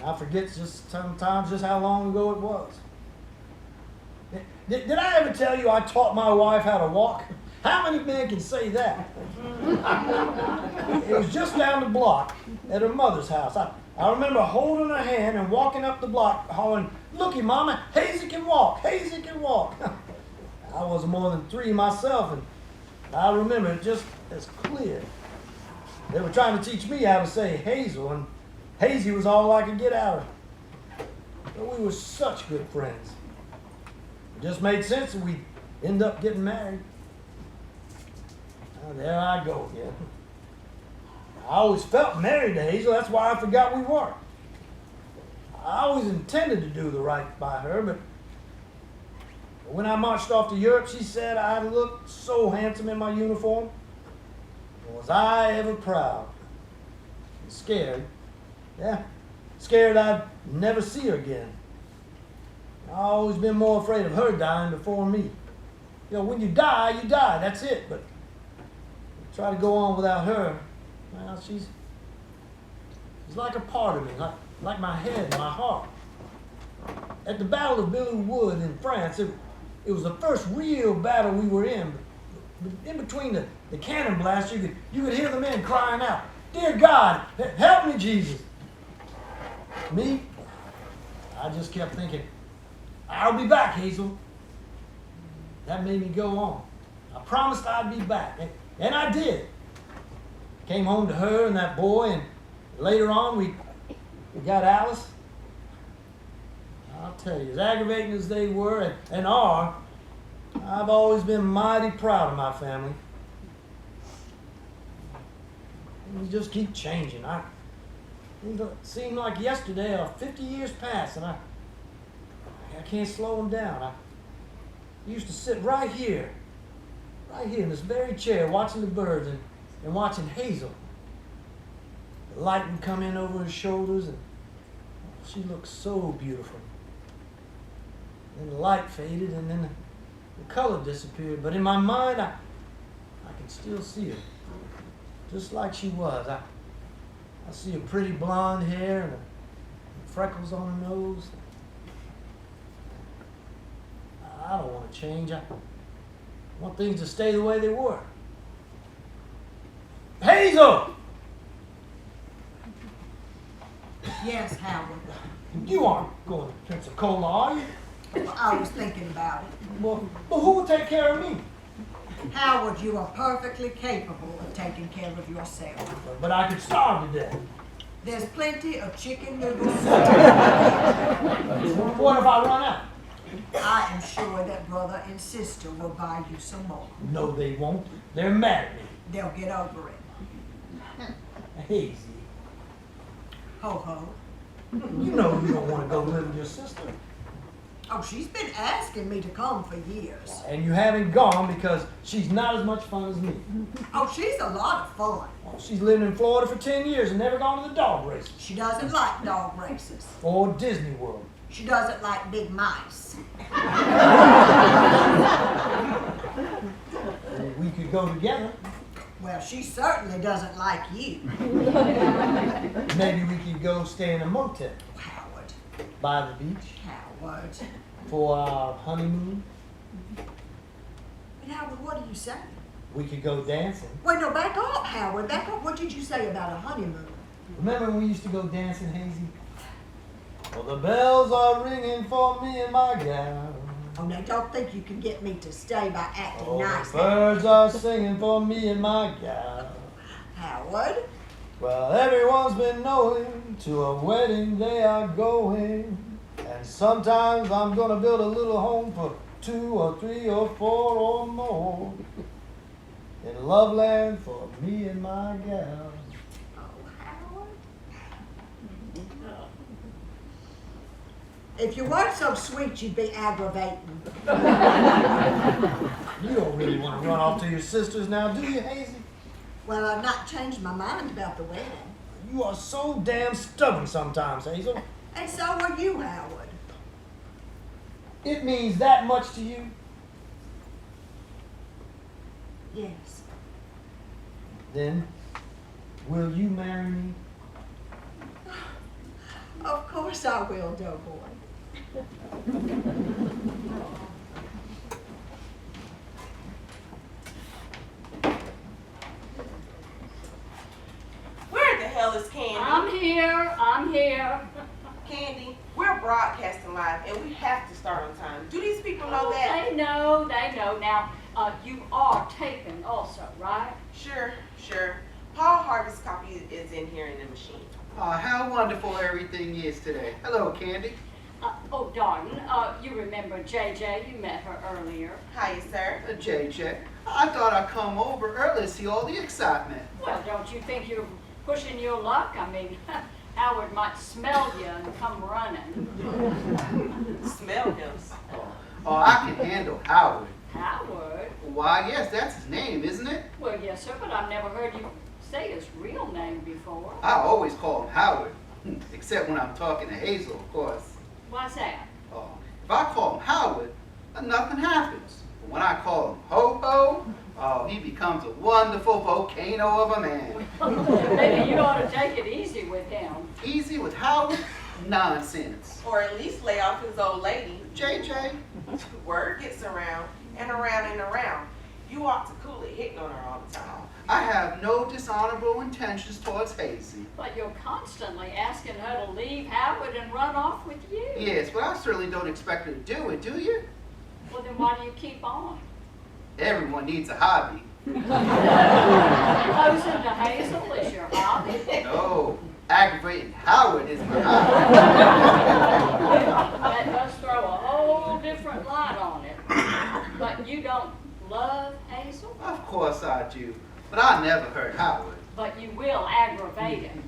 S4: I forget just sometimes just how long ago it was. Did I ever tell you I taught my wife how to walk? How many men can say that? It was just down the block at her mother's house. I remember holding her hand and walking up the block hollering, "Looky, Mama, Hazy can walk, Hazy can walk." I was more than 3 myself, and I remember it just as clear. They were trying to teach me how to say Hazel, and Hazy was all I could get out of her. But we were such good friends. It just made sense that we'd end up getting married. Now, there I go again. I always felt married to Hazel, that's why I forgot we weren't. I always intended to do the right by her, but when I marched off to Europe, she said I looked so handsome in my uniform. Was I ever proud? And scared. Yeah, scared I'd never see her again. I've always been more afraid of her dying before me. You know, when you die, that's it. But try to go on without her, well, she's like a part of me, like my head and my heart. At the Battle of Belleau Wood in France, it was the first real battle we were in. In between the cannon blasts, you could hear the men crying out, "Dear God, help me, Jesus." Me, I just kept thinking, "I'll be back, Hazel." That made me go on. I promised I'd be back, and I did. Came home to her and that boy, and later on we got Alice. I'll tell you, as aggravating as they were and are, I've always been mighty proud of my family. We just keep changing. It seemed like yesterday or 50 years passed, and I can't slow them down. I used to sit right here in this very chair, watching the birds and watching Hazel. The light would come in over her shoulders, and she looked so beautiful. Then the light faded, and then the color disappeared. But in my mind, I can still see her, just like she was. I see her pretty blonde hair and freckles on her nose. I don't want to change. I want things to stay the way they were. Hazel!
S6: Yes, Howard.
S4: You aren't going to Pensacola, are you?
S6: Well, I was thinking about it.
S4: Well, who will take care of me?
S6: Howard, you are perfectly capable of taking care of yourself.
S4: But I could starve to death.
S6: There's plenty of chicken noodle soup.
S4: What if I run out?
S6: I am sure that brother and sister will buy you some more.
S4: No, they won't. They're mad at me.
S6: They'll get over it.
S4: Hazy,
S6: Ho-ho.
S4: you know you don't want to go live with your sister.
S6: Oh, she's been asking me to come for years.
S4: And you haven't gone because she's not as much fun as me.
S6: Oh, she's a lot of fun.
S4: Well, she's lived in Florida for 10 years and never gone to the dog races.
S6: She doesn't like dog races.
S4: Or Disney World.
S6: She doesn't like big mice.
S4: We could go together.
S6: Well, she certainly doesn't like you.
S4: Maybe we could go stay in a motel
S6: Howard.
S4: by the beach
S6: Howard.
S4: for our honeymoon.
S6: But Howard, what are you saying?
S4: We could go dancing.
S6: Wait, no, back up, Howard. Back up. What did you say about a honeymoon?
S4: Remember when we used to go dancing, Hazy? Well, the bells are ringing for me and my gal.
S6: Oh, now don't think you can get me to stay by acting
S4: Oh,
S6: nice.
S4: the birds are singing for me and my gal.
S6: Howard?
S4: Well, everyone's been knowing to a wedding they are going. And sometimes I'm gonna build a little home for 2 or 3 or 4 or more. In Loveland for me and my gal.
S6: Oh, Howard? If you weren't so sweet, you'd be aggravating.
S4: You don't really want to run off to your sisters now, do you, Hazy?
S6: Well, I've not changed my mind about the wedding.
S4: You are so damn stubborn sometimes, Hazel.
S6: And so are you, Howard.
S4: It means that much to you?
S6: Yes.
S4: Then, will you marry me?
S6: Of course I will, Doughboy.
S5: Where the hell is Candy?
S3: I'm here.
S5: Candy, we're broadcasting live and we have to start on time. Do these people know that?
S3: They know. Now, you are taping also, right?
S5: Sure. Paul Harvey's copy is in here in the machine.
S7: How wonderful everything is today. Hello, Candy.
S3: Oh, darling, you remember JJ, you met her earlier.
S5: Hiya, sir.
S7: JJ, I thought I'd come over early to see all the excitement.
S3: Well, don't you think you're pushing your luck? I mean, Howard might smell you and come running.
S5: Smell him.
S7: Oh, I can handle Howard.
S3: Howard?
S7: Why, yes, that's his name, isn't it?
S3: Well, yes, sir, but I've never heard you say his real name before.
S7: I always call him Howard, except when I'm talking to Hazel, of course.
S3: Why's that?
S7: Oh, if I call him Howard, nothing happens. But when I call him Ho-Ho, oh, he becomes a wonderful volcano of a man.
S3: Maybe you ought to take it easy with him.
S7: Easy with Howard? Nonsense.
S5: Or at least lay off his old lady.
S7: JJ,
S5: Word gets around and around and around. You ought to cool it hitting on her all the time.
S7: I have no dishonorable intentions towards Hazy.
S3: But you're constantly asking her to leave Howard and run off with you.
S7: Yes, but I certainly don't expect her to do it, do you?
S3: Well, then why do you keep on?
S7: Everyone needs a hobby.
S3: Closing to Hazel is your hobby.
S7: No, aggravating Howard is my hobby.
S3: That does throw a whole different light on it. But you don't love Hazel?
S7: Of course I do, but I never hurt Howard.
S3: But you will aggravate him.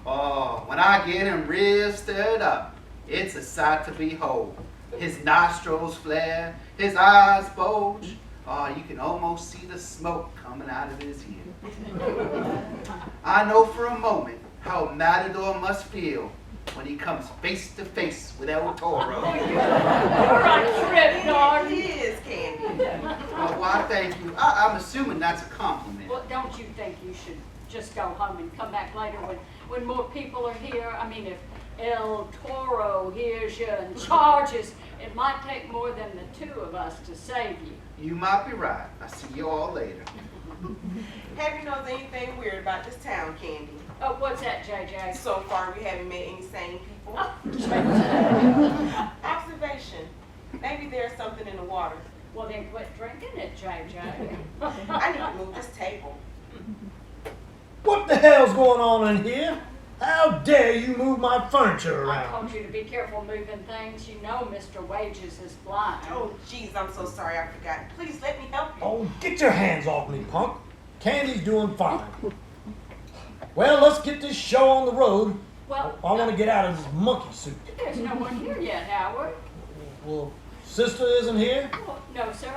S7: Oh, when I get him real stirred up, it's a sight to behold. His nostrils flare, his eyes bulge. Oh, you can almost see the smoke coming out of his ear. I know for a moment how Matador must feel when he comes face to face with El Toro.
S3: You're a trip, darling.
S5: It is, Candy.
S7: Oh, why, thank you. I'm assuming that's a compliment.
S3: Well, don't you think you should just go home and come back later when more people are here? I mean, if El Toro hears you and charges, it might take more than the two of us to save you.
S7: You might be right. I'll see you all later.
S5: Have you noticed anything weird about this town, Candy?
S3: Oh, what's that, JJ?
S5: So far, we haven't met any sane people. Observation. Maybe there's something in the water.
S3: Well, then quit drinking it, JJ.
S5: I need to move this table.
S4: What the hell's going on in here? How dare you move my furniture
S3: I
S4: around?
S3: told you to be careful moving things. You know Mr. Wages is blind.
S5: Oh, jeez, I'm so sorry I forgot. Please let me help you.
S4: Oh, get your hands off me, punk. Candy's doing fine. Well, let's get this show on the road.
S3: Well,
S4: I want to get out of this monkey suit.
S3: there's no one here yet, Howard.
S4: Well, sister isn't here?
S3: Well, no, sir.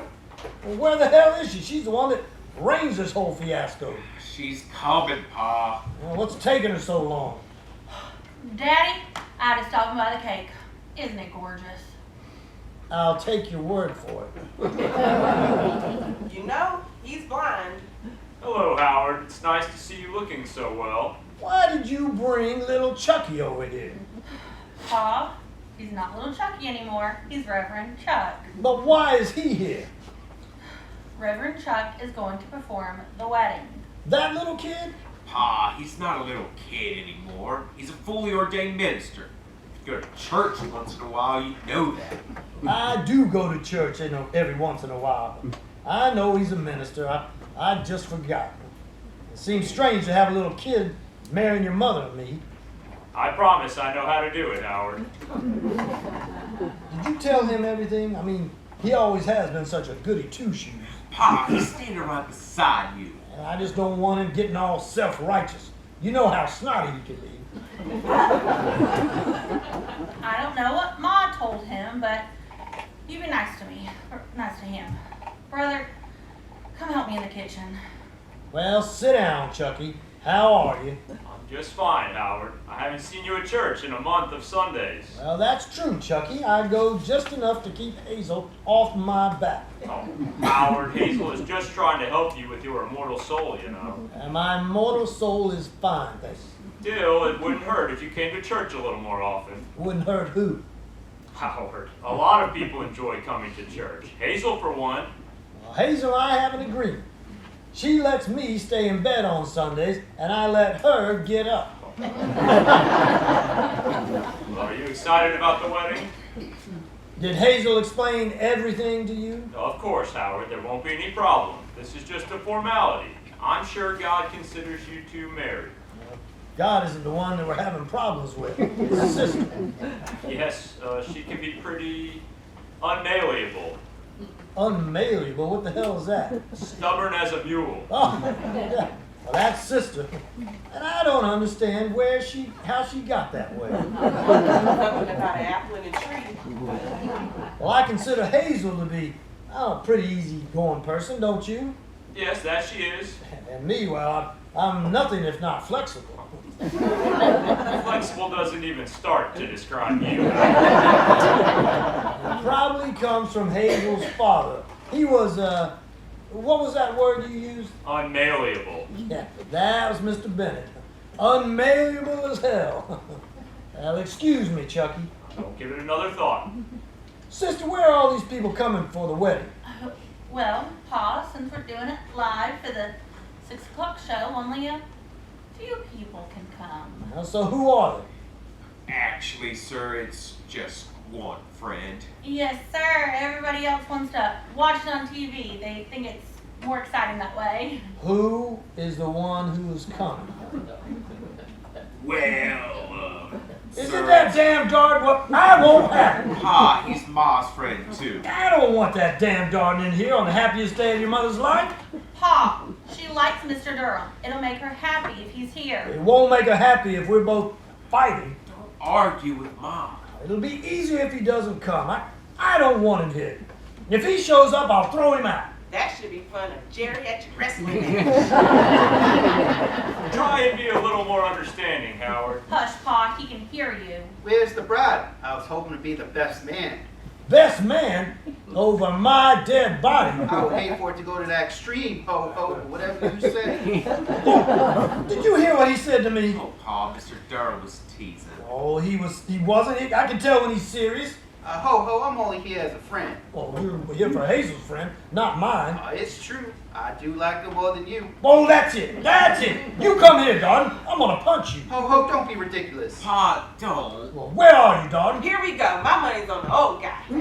S4: Well, where the hell is she? She's the one that arranged this whole fiasco.
S2: She's coming, Pa.
S4: Well, what's taking her so long?
S1: Daddy, I had to stop him by the cake. Isn't it gorgeous?
S4: I'll take your word for it.
S5: You know, he's blind.
S8: Hello, Howard. It's nice to see you looking so well.
S4: Why did you bring little Chucky over here?
S1: Pa, he's not little Chucky anymore. He's Reverend Chuck.
S4: But why is he here?
S1: Reverend Chuck is going to perform the wedding.
S4: That little kid?
S2: Pa, he's not a little kid anymore. He's a fully ordained minister. If you go to church once in a while, you know that.
S4: I do go to church every once in a while. I know he's a minister. I just forgot. It seems strange to have a little kid marrying your mother and me.
S8: I promise I know how to do it, Howard.
S4: Did you tell him everything? I mean, he always has been such a goody two-shoes.
S2: Pa, he's standing right beside you.
S4: And I just don't want him getting all self-righteous. You know how snotty he can be.
S1: I don't know what Ma told him, but you be nice to me. Or nice to him. Brother, come help me in the kitchen.
S4: Well, sit down, Chucky. How are you?
S8: I'm just fine, Howard. I haven't seen you at church in a month of Sundays.
S4: Well, that's true, Chucky. I go just enough to keep Hazel off my back.
S8: Oh, Howard, Hazel is just trying to help you with your immortal soul, you know.
S4: And my mortal soul is fine, thanks.
S8: Still, it wouldn't hurt if you came to church a little more often.
S4: Wouldn't hurt who?
S8: Howard, a lot of people enjoy coming to church. Hazel, for one.
S4: Well, Hazel and I have an agreement. She lets me stay in bed on Sundays, and I let her get up.
S8: Well, are you excited about the wedding?
S4: Did Hazel explain everything to you?
S8: Of course, Howard, there won't be any problem. This is just a formality. I'm sure God considers you two married.
S4: God isn't the one that we're having problems with. His sister.
S8: Yes, she can be pretty unmalleable,
S4: Unmalleable? What the hell is that?
S8: stubborn as a mule.
S4: Oh, yeah. Well, that's sister. And I don't understand how she got that way.
S5: Something about an apple in a tree.
S4: Well, I consider Hazel to be a pretty easy-going person, don't you?
S8: Yes, that she is.
S4: And me, well, I'm nothing if not flexible.
S8: Flexible doesn't even start to describe you.
S4: It probably comes from Hazel's father. He was, what was that word you used?
S8: Unmalleable.
S4: Yeah, that was Mr. Bennett. Unmalleable as hell. Well, excuse me, Chucky.
S8: Don't give it another thought.
S4: Sister, where are all these people coming for the wedding?
S1: Well, Pa, since we're doing it live for the 6 o'clock show, only a few people can come.
S4: Now, so who are they?
S2: Actually, sir, it's just one friend.
S1: Yes, sir. Everybody else wants to watch it on TV. They think it's more exciting that way.
S4: Who is the one who is coming?
S2: Well,
S4: Isn't
S2: sir,
S4: that damn dard what I won't have it?
S2: Pa, he's Ma's friend too.
S4: I don't want that damn dard in here on the happiest day of your mother's life.
S1: Pa, she likes Mr. Durham. It'll make her happy if he's here.
S4: It won't make her happy if we're both fighting.
S2: Don't argue with Ma.
S4: It'll be easier if he doesn't come. I don't want him here. If he shows up, I'll throw him out.
S5: That should be fun. A geriatric wrestling match.
S8: Try and be a little more understanding, Howard.
S1: Hush, Pa, he can hear you.
S7: Where's the bride? I was hoping to be the best man.
S4: Best man over my dead body.
S7: I would hate for it to go to that extreme, ho ho, whatever you say.
S4: Did you hear what he said to me?
S2: Oh, Pa, Mr. Durham was teasing.
S4: Oh, he wasn't. I can tell when he's serious.
S7: Ho ho, I'm only here as a friend.
S4: Well, you're here for Hazel's friend, not mine.
S7: It's true. I do like her more than you.
S4: Oh, that's it. That's it. You come here, Don. I'm gonna punch you.
S7: Ho ho, don't be ridiculous.
S2: Pa, don't.
S4: Well, where are you, Don?
S5: Here we go. My money's on the old guy.
S8: Try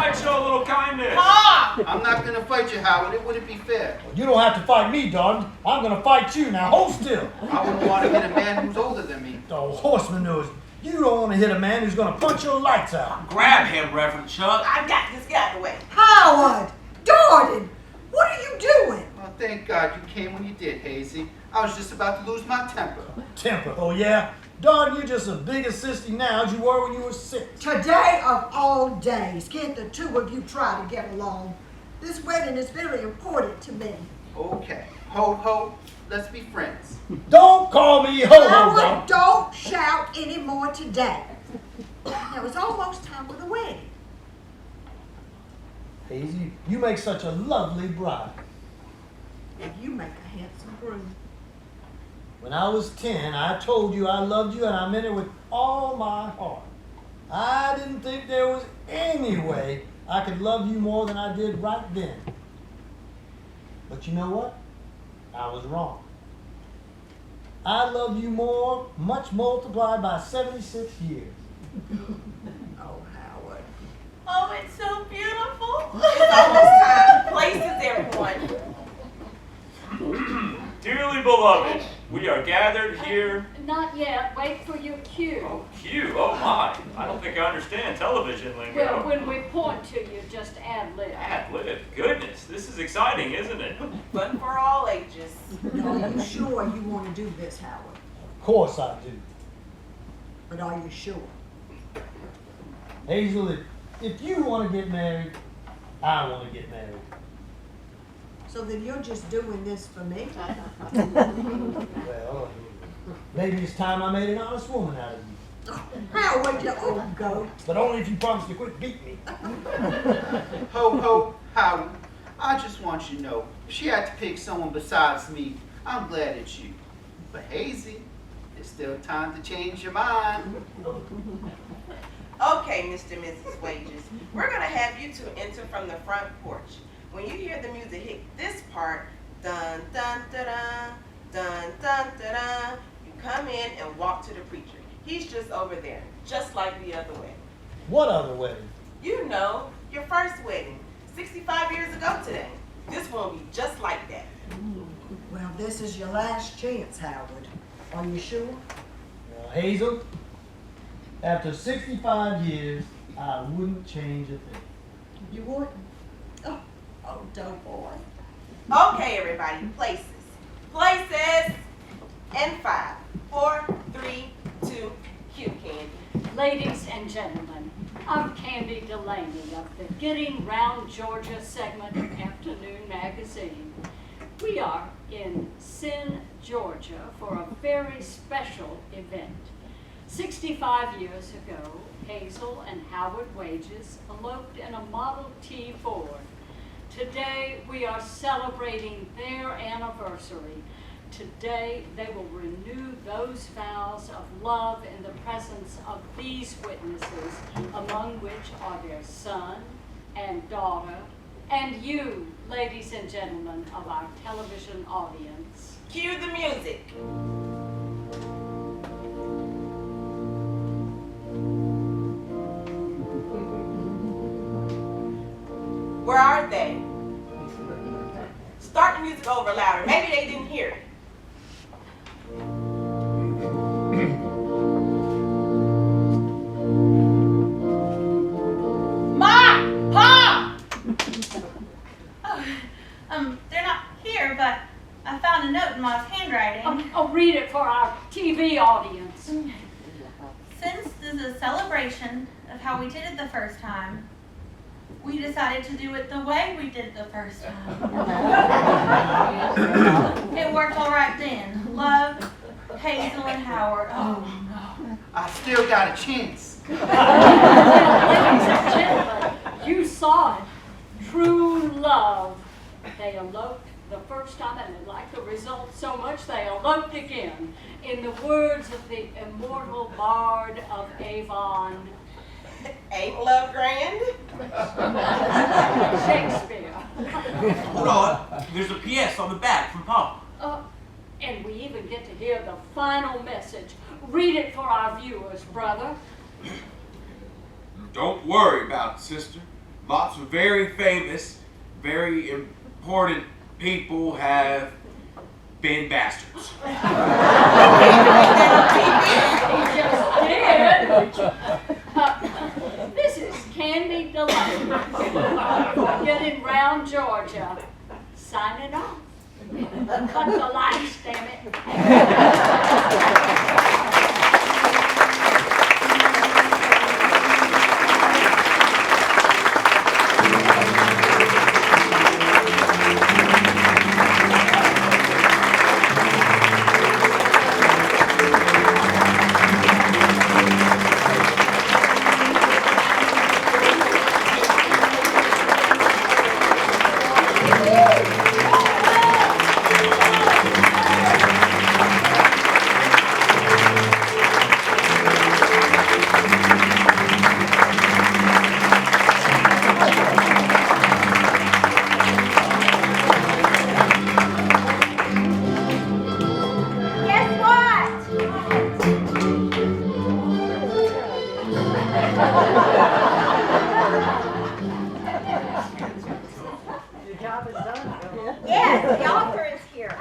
S8: and show a little kindness.
S5: Pa!
S7: I'm not gonna fight you, Howard. It wouldn't be fair.
S4: You don't have to fight me, Don. I'm gonna fight you. Now, hold still.
S7: I wouldn't want to hit a man who's older than me.
S4: Oh, horseman knows. You don't want to hit a man who's gonna punch your lights out.
S2: Grab him, Reverend Chuck.
S5: I got this. Get out of the way.
S6: Howard! Darden! What are you doing?
S7: Well, thank God you came when you did, Hazy. I was just about to lose my temper.
S4: Temper, oh yeah? Don, you're just as big a sissy now as you were when you were 6.
S6: Today of all days, can't the two of you try to get along? This wedding is very important to me.
S7: Okay. Ho ho, let's be friends.
S4: Don't call me ho-ho,
S6: Howard,
S4: Don.
S6: don't shout anymore today. Now it's almost time for the wedding.
S4: Hazy, you make such a lovely bride.
S6: And you make a handsome groom.
S4: When I was 10, I told you I loved you and I meant it with all my heart. I didn't think there was any way I could love you more than I did right then. But you know what? I was wrong. I love you more, much multiplied by 76 years.
S6: Oh, Howard.
S1: Oh, it's so beautiful.
S5: It's almost time. Places, everyone.
S8: Dearly beloved, we are gathered here.
S3: Not yet. Wait for your cue.
S8: Oh, cue. Oh, my. I don't think I understand television lingo.
S3: Well, when we point to you, just ad lib.
S8: Ad lib. Goodness, this is exciting, isn't it?
S5: Fun for all ages.
S6: Are you sure you want to do this, Howard?
S4: Of course I do.
S6: But are you sure?
S4: Hazel, if you want to get married, I want to get married.
S6: So then you're just doing this for me?
S4: Well, maybe it's time I made an honest woman out of you.
S6: Howard, you old goat.
S4: But only if you promise to quit beating me.
S7: Ho ho, Howard. I just want you to know, if she had to pick someone besides me, I'm glad it's you. But Hazy, there's still time to change your mind.
S5: Okay, Mr. and Mrs. Wages, we're gonna have you two enter from the front porch. When you hear the music hit this part, dun dun da dun, dun dun da dun, you come in and walk to the preacher. He's just over there, just like the other wedding.
S4: What other wedding?
S5: You know, your first wedding, 65 years ago today. This one will be just like that.
S6: Well, this is your last chance, Howard. Are you sure?
S4: Well, Hazel, after 65 years, I wouldn't change a thing.
S6: You wouldn't? Oh, dope boy.
S5: Okay, everybody, places. Places. And 5, 4, 3, 2, cue, Candy.
S3: Ladies and gentlemen, I'm Candy Delaney of the Getting Round Georgia segment of Afternoon Magazine. We are in Cyn, Georgia for a very special event. 65 years ago, Hazel and Howard Wages eloped in a Model T Ford. Today, we are celebrating their anniversary. Today, they will renew those vows of love in the presence of these witnesses, among which are their son and daughter, and you, ladies and gentlemen of our television audience.
S5: Cue the music. Where are they? Start the music over louder. Maybe they didn't hear it.
S1: Ma! Pa! They're not here, but I found a note in Ma's handwriting.
S3: I'll read it for our TV audience.
S1: Since this is a celebration of how we did it the first time, we decided to do it the way we did it the first time. It worked all right then. Love, Hazel, and Howard. Oh no.
S7: I still got a chance.
S3: Ladies and gentlemen, you saw it. True love. They eloped the first time and they liked the result so much they eloped again. In the words of the immortal bard of Avon,
S5: Ain't love grand?
S3: Shakespeare.
S2: Hold on. There's a PS on the back from Papa.
S3: And we even get to hear the final message. Read it for our viewers, brother.
S2: Don't worry about it, sister. Lots of very famous, very important people have been bastards.
S3: He just did. This is Candy Delaney, Getting Round Georgia, signing off. Cut the lights, damn it.
S9: Yes, the author is here.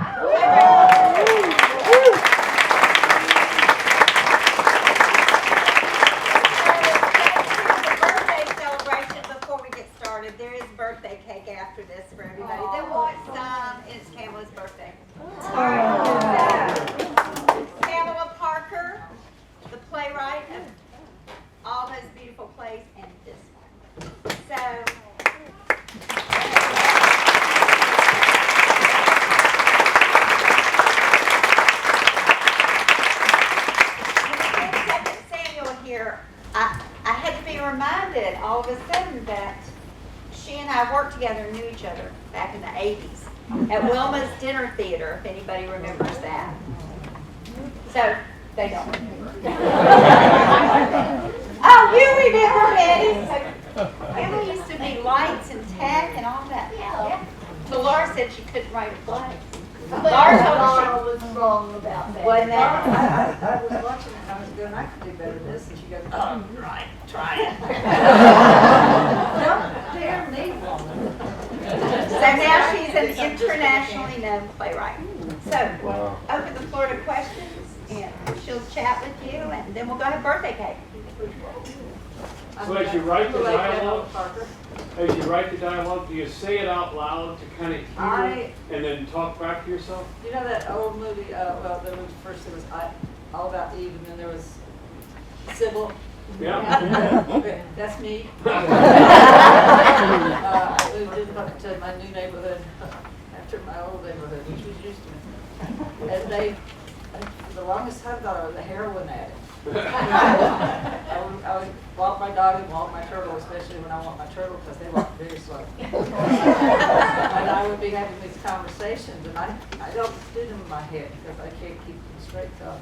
S9: There is birthday cake after this for everybody. Then what time is Kamala's birthday? All right. Kamala Parker, the playwright of all those beautiful plays, and this one. So. Here, I had to be reminded all of a sudden that she and I worked together and knew each other back in the 80s at Wilma's Dinner Theater, if anybody remembers that. So they don't remember. Oh, you remember, Betty? Emma used to be lights and tech and all that. Yeah. So Laura said she couldn't write a play. Laura told
S10: was wrong about that.
S9: Wasn't that?
S10: I was watching it and I was going, I could do better than this. And she goes, oh, right, try it. Don't dare me, woman.
S9: So now she's an internationally known playwright. So, open the floor to questions, and she'll chat with you, and then we'll go have birthday cake.
S11: So as you write the dialogue, do you say it out loud to kind of hear it and then talk back to yourself?
S10: You know that old movie, well, there was All About Eve, and then there was Sybil.
S11: Yeah.
S10: That's me. I moved into my new neighborhood after my old neighborhood, which was used to me. And they, for the longest time, thought I was a heroin addict. I would walk my dog and walk my turtle, especially when I walk my turtle, because they walk very slow. And I would be having these conversations, and I don't do them in my head because I can't keep them straight. So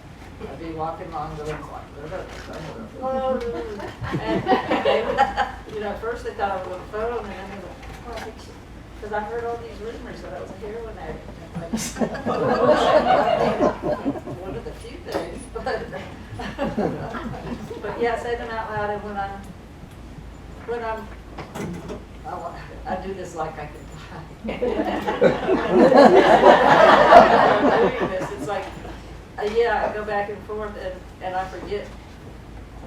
S10: I'd be walking along the limbs like, and they would, at first they thought I was on the phone, and then they were like, oh, I think because I heard all these rumors that I was a heroin addict. One of the few things, but yeah, say them out loud, and I do this like I can fly. Doing this, it's like, I go back and forth, and I forget.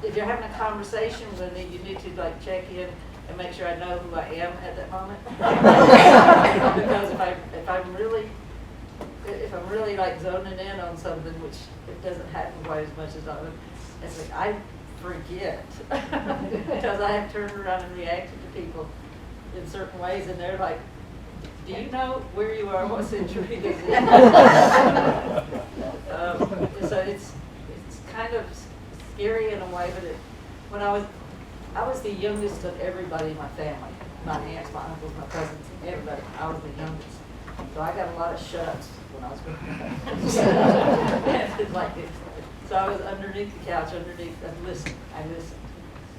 S10: If you're having a conversation with me, you need to like check in and make sure I know who I am at that moment. Because if I'm really like zoning in on something, which it doesn't happen quite as much as I would, it's like I forget because I have turned around and reacted to people in certain ways, and they're like, "Do you know where you are? What century this is?" So it's kind of scary in a way, but when I was the youngest of everybody in my family, my aunts, my uncles, my cousins, everybody. I was the youngest, so I got a lot of shuts when I was growing up. So I was underneath the couch, and listened. I listened,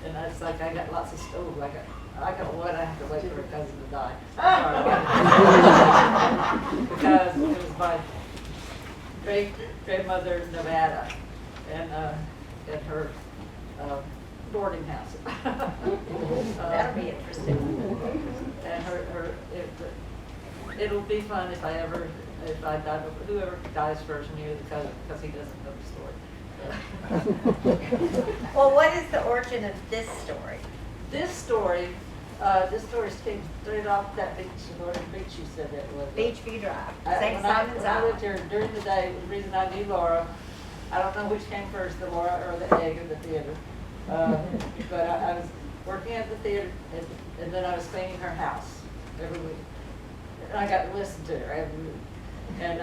S10: and it's like I got lots of stove. I got what I have to wait for a cousin to die. Because it was my great grandmother in Nevada, and her boarding house.
S9: That'll be interesting.
S10: And it'll be fun if I die, whoever dies first, me or the cousin, because he doesn't know the story.
S9: Well, what is the origin of this story?
S10: This story came straight off that beach, Northern Beach. You said that was
S9: Beachview Drive,
S10: When
S9: St. Simon's
S10: I lived
S9: Island.
S10: here during the day, the reason I knew Laura, I don't know which came first, the Laura or the egg in the theater. But I was working at the theater, and then I was cleaning her house every week. And I got to listen to her every week. And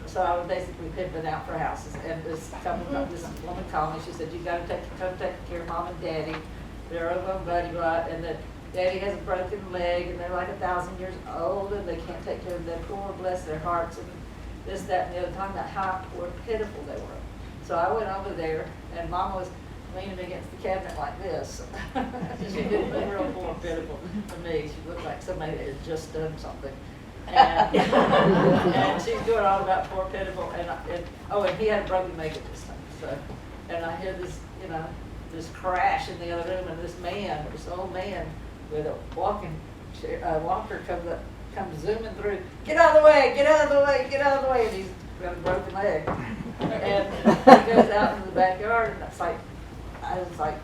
S10: so I was basically pimping out for houses. And this woman called me. She said, "You got to come take care of Mom and Daddy. They're over on Buddy Lot, and that Daddy has a broken leg, and they're like 1,000 years old, and they can't take care of them. Poor, bless their hearts." And this, that, and the other, talking about how poor, pitiful they were. So I went over there, and Mama was leaning against the cabinet like this. She didn't look real poor and pitiful to me. She looked like somebody that had just done something. And she's doing all about poor, pitiful, and he had a broken leg at this time. So, and I hear this, this crash in the other room, and this old man with a walker comes zooming through. "Get out of the way! Get out of the way! Get out of the way!" And he's got a broken leg. And he goes out into the backyard, and I was like,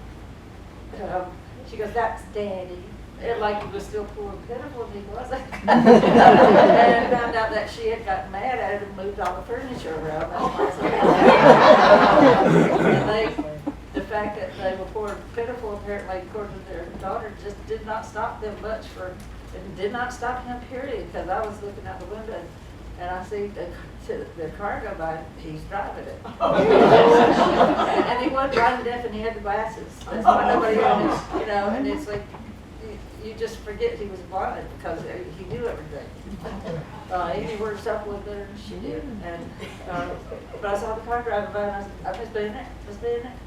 S10: she goes, "That's Daddy." And like he was still poor and pitiful, and he wasn't. And found out that she had gotten mad at it and moved all the furniture around. And the fact that they were poor and pitiful, apparently, according to their daughter, just did not stop them much and did not stop him, period, because I was looking out the window and I see the car go by, he's driving it. And he wasn't driving deaf, and he had the glasses. That's why nobody else, and it's like, you just forget he was blind because he knew everything. Amy worked up with her, and she did. And but I saw the car driving by, and I said, Miss Bennett, Miss Bennett.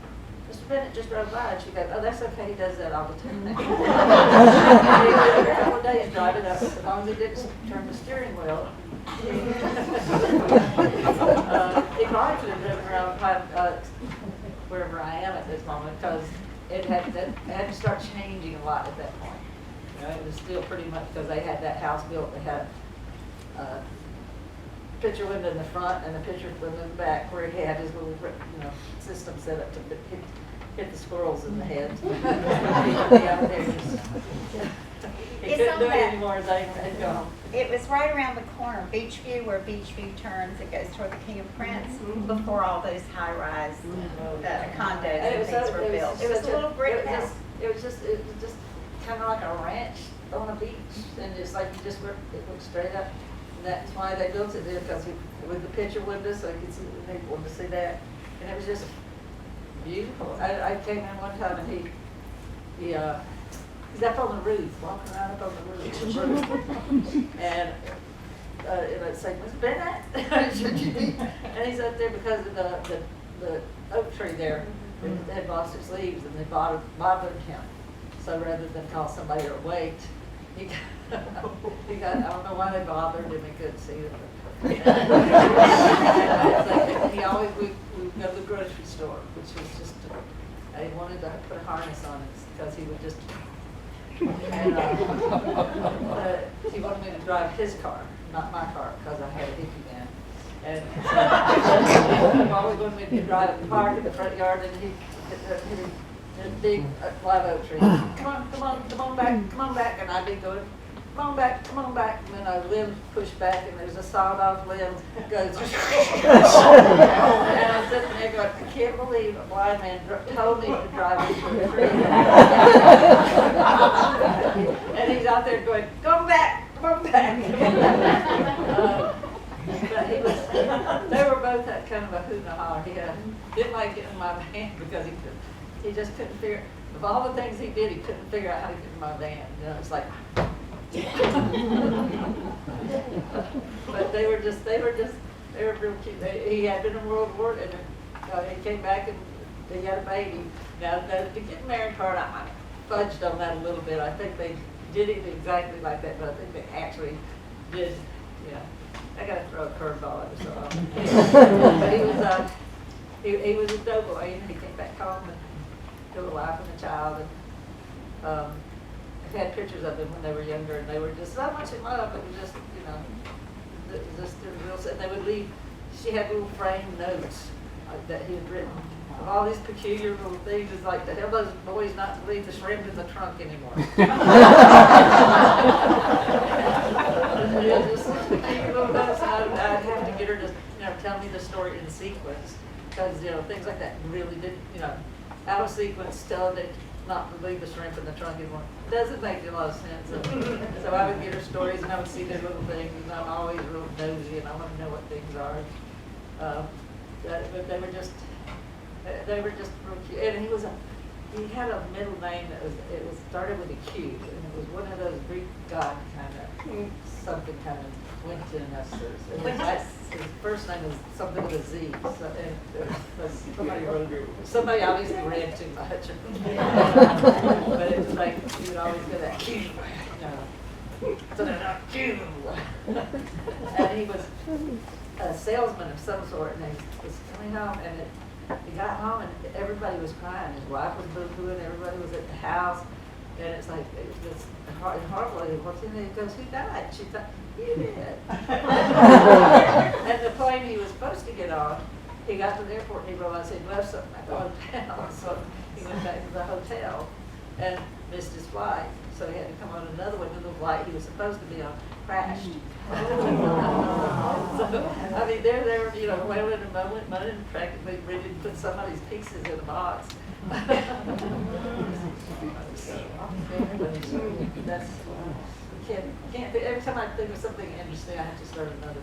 S10: Mr. Bennett just drove by, and she goes, oh, that's okay, he does that all the time now. Every couple of days driving up, as long as he didn't turn the steering wheel. He probably could have driven around wherever I am at this moment, because it had to start changing a lot at that point. You know, it was still pretty much, because they had that house built, they had picture window in the front and a picture window in the back, where he had his little, system set up to hit the squirrels in the head. He couldn't do it anymore as they had gone.
S9: It was right around the corner, Beachview, where Beachview turns, it goes toward the King of Prince, before all those high-rise condos and things were built. It was a little brick house.
S10: It was just kind of like a ranch on a beach, and it's like it looked straight up. And that's why they built it there, because with the picture window, so you could see, they wanted to see that, and it was just beautiful. I came in one time, and he's up on the roof, walking around up on the roof, and it's like, Miss Bennett, should you be? And he's up there because of the oak tree there. It had lost its leaves, and they bothered him. So rather than call somebody or wait, he got, I don't know why they bothered him, he couldn't see it. And he always, we go to the grocery store, which was just, he wanted to put a harness on it because he would just, and he wanted me to drive his car, not my car, because I had a hickey man. And he always wanted me to drive in the park in the front yard, and he a big live oak tree. Come on back, and I'd be going, come on back, and then a limb pushed back, and there's a sawed off limb goes, and I'm sitting there going, I can't believe a blind man told me to drive into a tree. And he's out there going, come back. But they were both that kind of a hoot and a holler. He didn't like getting in my van because he just couldn't figure, of all the things he did, he couldn't figure out how to get in my van. You know, it's like, but they were real cute. He had been in World War, and he came back and they got a baby. Now, the getting married part, I fudged on that a little bit. I think they did it exactly like that, but I think they actually did, I got to throw a curveball at him. But he was a doughboy, and he came back home and to a wife and a child. And I've had pictures of them when they were younger, and they were just so much in love. It was just, just real. And they would leave. She had little framed notes that he had written of all these peculiar little things. It's like to tell those boys not to leave the shrimp in the trunk anymore. Just peculiar little notes. I'd have to get her to, tell me the story in sequence, because things like that really did, out of sequence, telling it not to leave the shrimp in the trunk anymore. It doesn't make a lot of sense. So I would get her stories, and I would see their little things, and I'm always real nosy, and I want to know what things are. But they were just real cute. And he had a middle name that it started with a Q, and it was one of those Greek god kind of something kind of Quintinus. His first name was something with a Z. So, somebody obviously read too much. But it was like you would always get that Q. Q. And he was a salesman of some sort, and he was coming home, and he got home, and everybody was crying. His wife was boo-hooing, everybody was at the house, and it's like, it was horrible. He walks in, and he goes, who died? She thought, you did. And the plane he was supposed to get on, he got to the airport, and he realized he'd left something at the hotel, so he went back to the hotel and missed his flight. So he had to come on another one, and the flight he was supposed to be on crashed. So, I mean, they're there, wailing and moaning, practically ready to put somebody's pieces in a box. Can't. Every time I think of something interesting, I have to start another.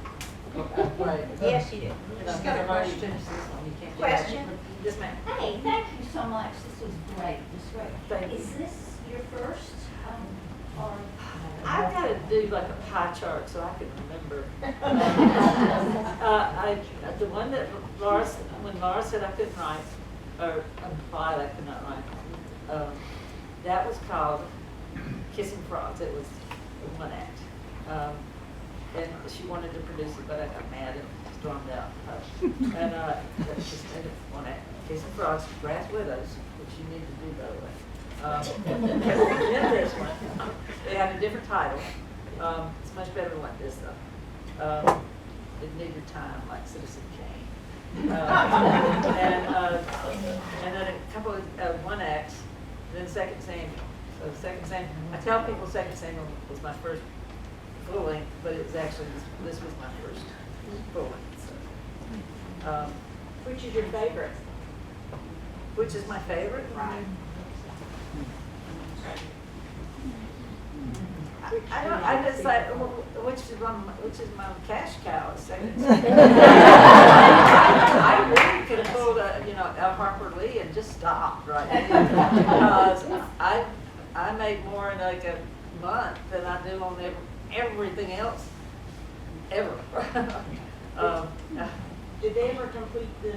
S9: Yes, you do.
S10: She's got a question.
S9: Question?
S10: Yes, ma'am.
S12: Hey, thank you so much. This was great. This was great.
S10: Thank you.
S12: Is this your first
S10: do like a pie chart so I can remember. The one that when Laura said I couldn't write, or implied I could not write, that was called Kissing Frogs. It was one act. And she wanted to produce it, but I got mad and stormed out. And that's just one act. Kissing Frogs, Grass Widows, which you need to do, by the way. In this one, they had a different title. It's much better like this, though. It needed time, like Citizen Kane. And then a couple of one acts, then Second Samuel. So Second Samuel, I tell people Second Samuel was my first full length, but it was actually, this was my first full length. So,
S9: Which is your favorite?
S10: which is my favorite?
S9: Right.
S10: I just like, which is my cash cow, Second I really could have pulled a Harper Lee and just stopped right there. Because I made more in like a month than I do on everything else, ever.
S9: Did they ever complete the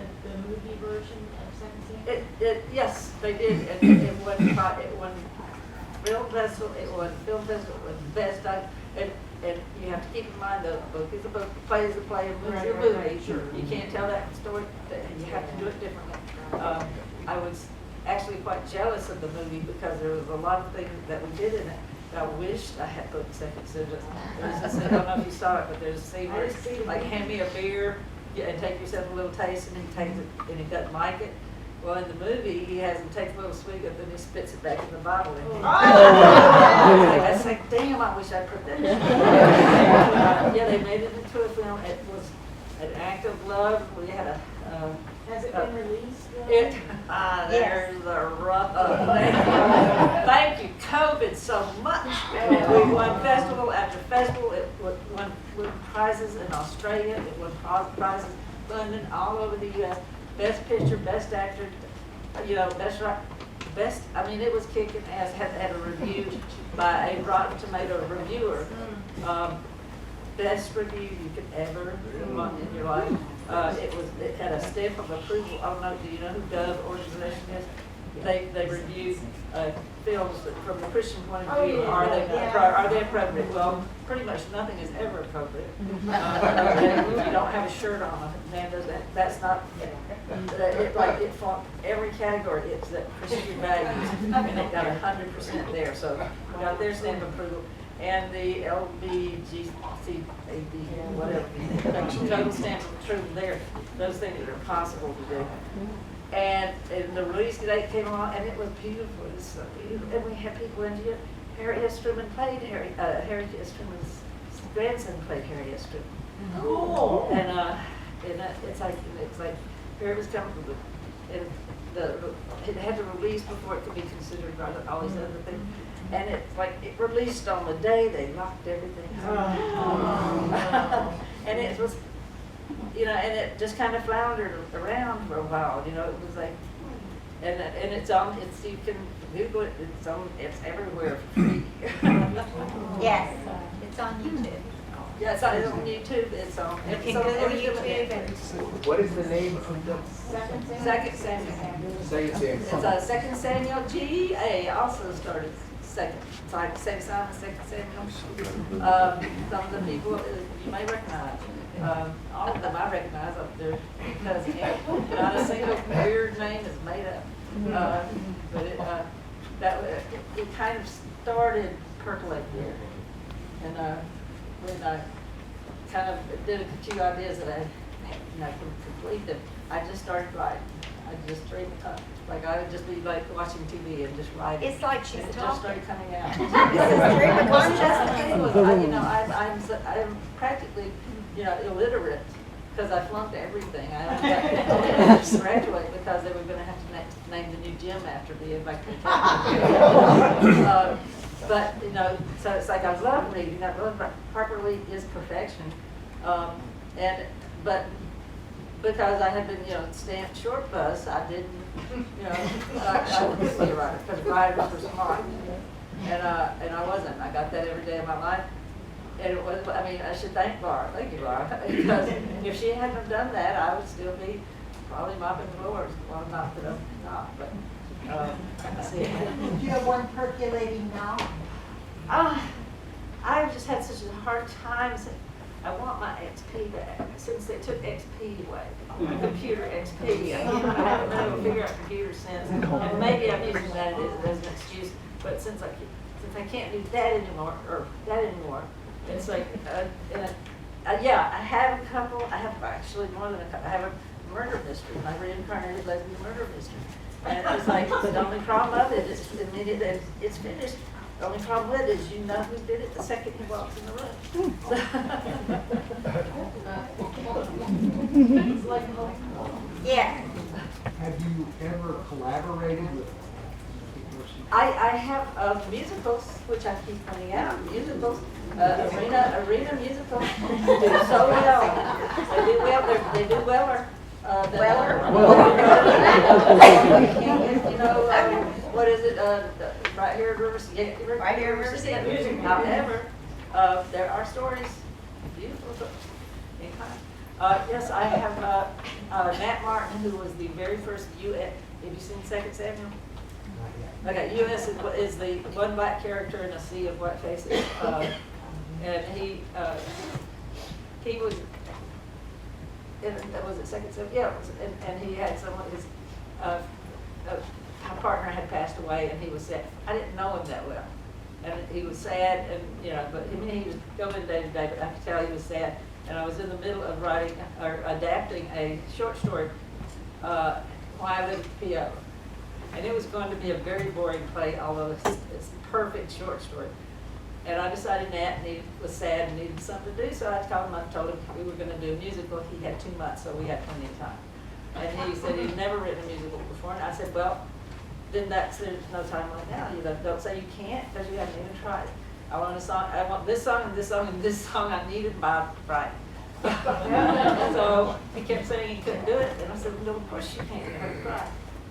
S9: movie version of Second Samuel?
S10: Yes, they did. And it won film festival. It won film festival. It was best. And you have to keep in mind the book is a book, the play is a play, and movie is a movie.
S9: Sure.
S10: You can't tell that story. You have to do it differently. I was actually quite jealous of the movie because there was a lot of things that we did in it that I wished I had put Second Samuel. There's this, I don't know if you saw it, but there's a scene where it's like, hand me a beer and take yourself a little taste, and he takes it and he doesn't like it. Well, in the movie, he has him take a little swig and then he spits it back in the bottle. And I was like, damn, I wish I put that in. Yeah, they made it into a film. It was an act of love. We had a.
S9: Has it been released?
S10: There's the rub. Thank you, COVID, so much. We won festival after festival. It won prizes in Australia. It won prizes in London, all over the U.S. Best picture, best actor, best. I mean, it was kicking ass. Had a review by a Rotten Tomato reviewer. Best review you could ever want in your life. It had a stamp of approval. I don't know. Do you know who Dove organization is? They review films from the Christian point of view. Are they appropriate? Well, pretty much nothing is ever appropriate. If you don't have a shirt on, man, that's not. It fought every category. It's that Christian values, and it got 100% there. So we got their stamp of approval. And the LBGCAB, whatever, total stamp of approval there. Those things that are possible to do. And the release date came along, and it was beautiful. It was so beautiful. And we had people in here. Harry S. Truman played Harry S. Truman's grandson played Harry S. Truman.
S9: Cool.
S10: And it's like Harry was coming from and it had to release before it could be considered all these other things. And it's like it released on the day they locked everything up. And it was, and it just kind of floundered around for a while. It was like, and it's you can Google it. It's everywhere for free.
S9: Yes, it's on YouTube.
S10: Yeah, it's on YouTube. It's on.
S9: You can go to YouTube and.
S12: What is the name of the
S10: Second Samuel.
S12: Second Samuel?
S10: It's Second Samuel. GA also started second. It's like same time as Second Samuel. Some of the people you may recognize. All of them I recognize up there because not a single weird name is made up. But it kind of started percolating there, and when I kind of did a few ideas that I could complete them, I just started writing. I just straight like I would just be like watching TV and just writing.
S9: It's like she's
S10: and it
S9: talking.
S10: just started coming out. I'm practically, illiterate because I flunked everything. I only graduate because they were going to have to name the new gym after me if I could. But so it's like I love reading. I love Harper Lee is perfection, but because I had been stamped short bus, I didn't I wouldn't be a writer because writers were smart, and I wasn't. I got that every day of my life, And it was, I mean, I should thank Barb, thank you, Barb, because if she hadn't have done that, I would still be probably mopping floors. Well, not that I'm not, but, see.
S6: Do you have one percolating now?
S10: I've just had such a hard time. I want my XP back since they took XP away. My computer XP. I haven't been able to figure out computer since, and maybe I'm using that as an excuse. But since I can't do that anymore, it's like, yeah, I have a couple. I have actually more than a couple. I have a murder mystery, my reincarnated lesbian murder mystery, and it's like the only problem of it is immediately it's finished. The only problem with it is you know who did it the second he walks in the room.
S9: Yeah.
S12: Have you ever collaborated with?
S10: I have musicals, which I keep pointing out. Musicals, arena musicals do so well. They do well. They do weller. You know, what is it? Right here at Riverside.
S9: Right here at Riverside.
S10: Music. However, there are stories, beautiful in kind. Yes, I have Matt Martin, who was the very first U.S. Have you seen Second Samuel? Okay, U.S. is the one black character in a sea of white faces, and he was. Was it Second Samuel? Yeah, and he had someone. His partner had passed away, and he was sad. I didn't know him that well, and he was sad, and you know, but I mean, he was going day to day. But I could tell he was sad. And I was in the middle of writing or adapting a short story, Why I Lived at P.O. And it was going to be a very boring play, although it's a perfect short story. And I decided Nat was sad and needed something to do, so I told him we were going to do a musical. He had 2 months, so we had plenty of time. And he said he'd never written a musical before, and I said, well, then there's no time like now. You don't say you can't, because you haven't even tried. I want a song. I want this song and this song and this song. I need it by Friday. So he kept saying he couldn't do it, and I said, no, of course you can't. You have to try.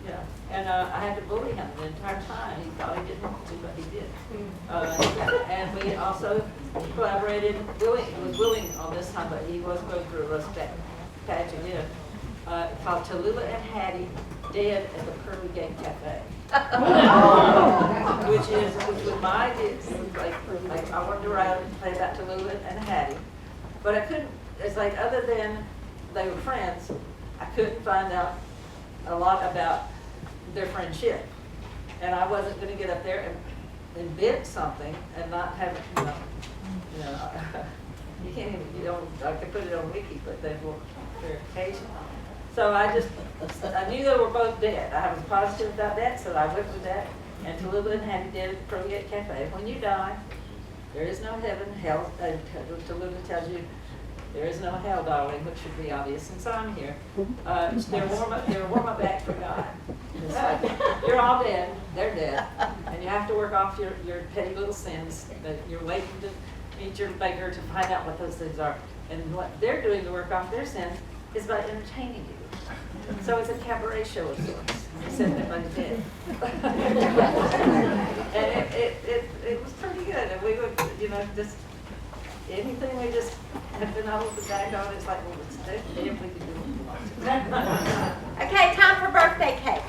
S10: Yeah. And I had to bully him the entire time. He thought he didn't want to, but he did. And we also collaborated. Willing was willing on this time, but he was going through a rough patch again. Called Tallulah and Hattie Dead at the Pearly Gate Cafe. which was my idea. Like I wanted to write and play about Tallulah and Hattie, but I couldn't. It's like other than they were friends, I couldn't find out a lot about their friendship, and I wasn't going to get up there and invent something and not have it. You can't even. I could put it on Wiki, but they will verification. So I knew they were both dead. I was positive about that, so I went with that. And Tallulah and Hattie dead at the Pearly Gate Cafe. When you die, there is no heaven, hell. Tallulah tells you there is no hell, darling, which should be obvious since I'm here. They're warm up back for God. It's like, you're all dead, they're dead, and you have to work off your petty little sins that you're waiting to meet your maker to find out what those things are. And what they're doing to work off their sins is by entertaining you. So it's a cabaret show of sorts, except everybody's dead. And it was pretty good. And we would, just anything we just had been able to back on, it's like, well, let's do it if we could do it.
S9: Okay, time for birthday cake.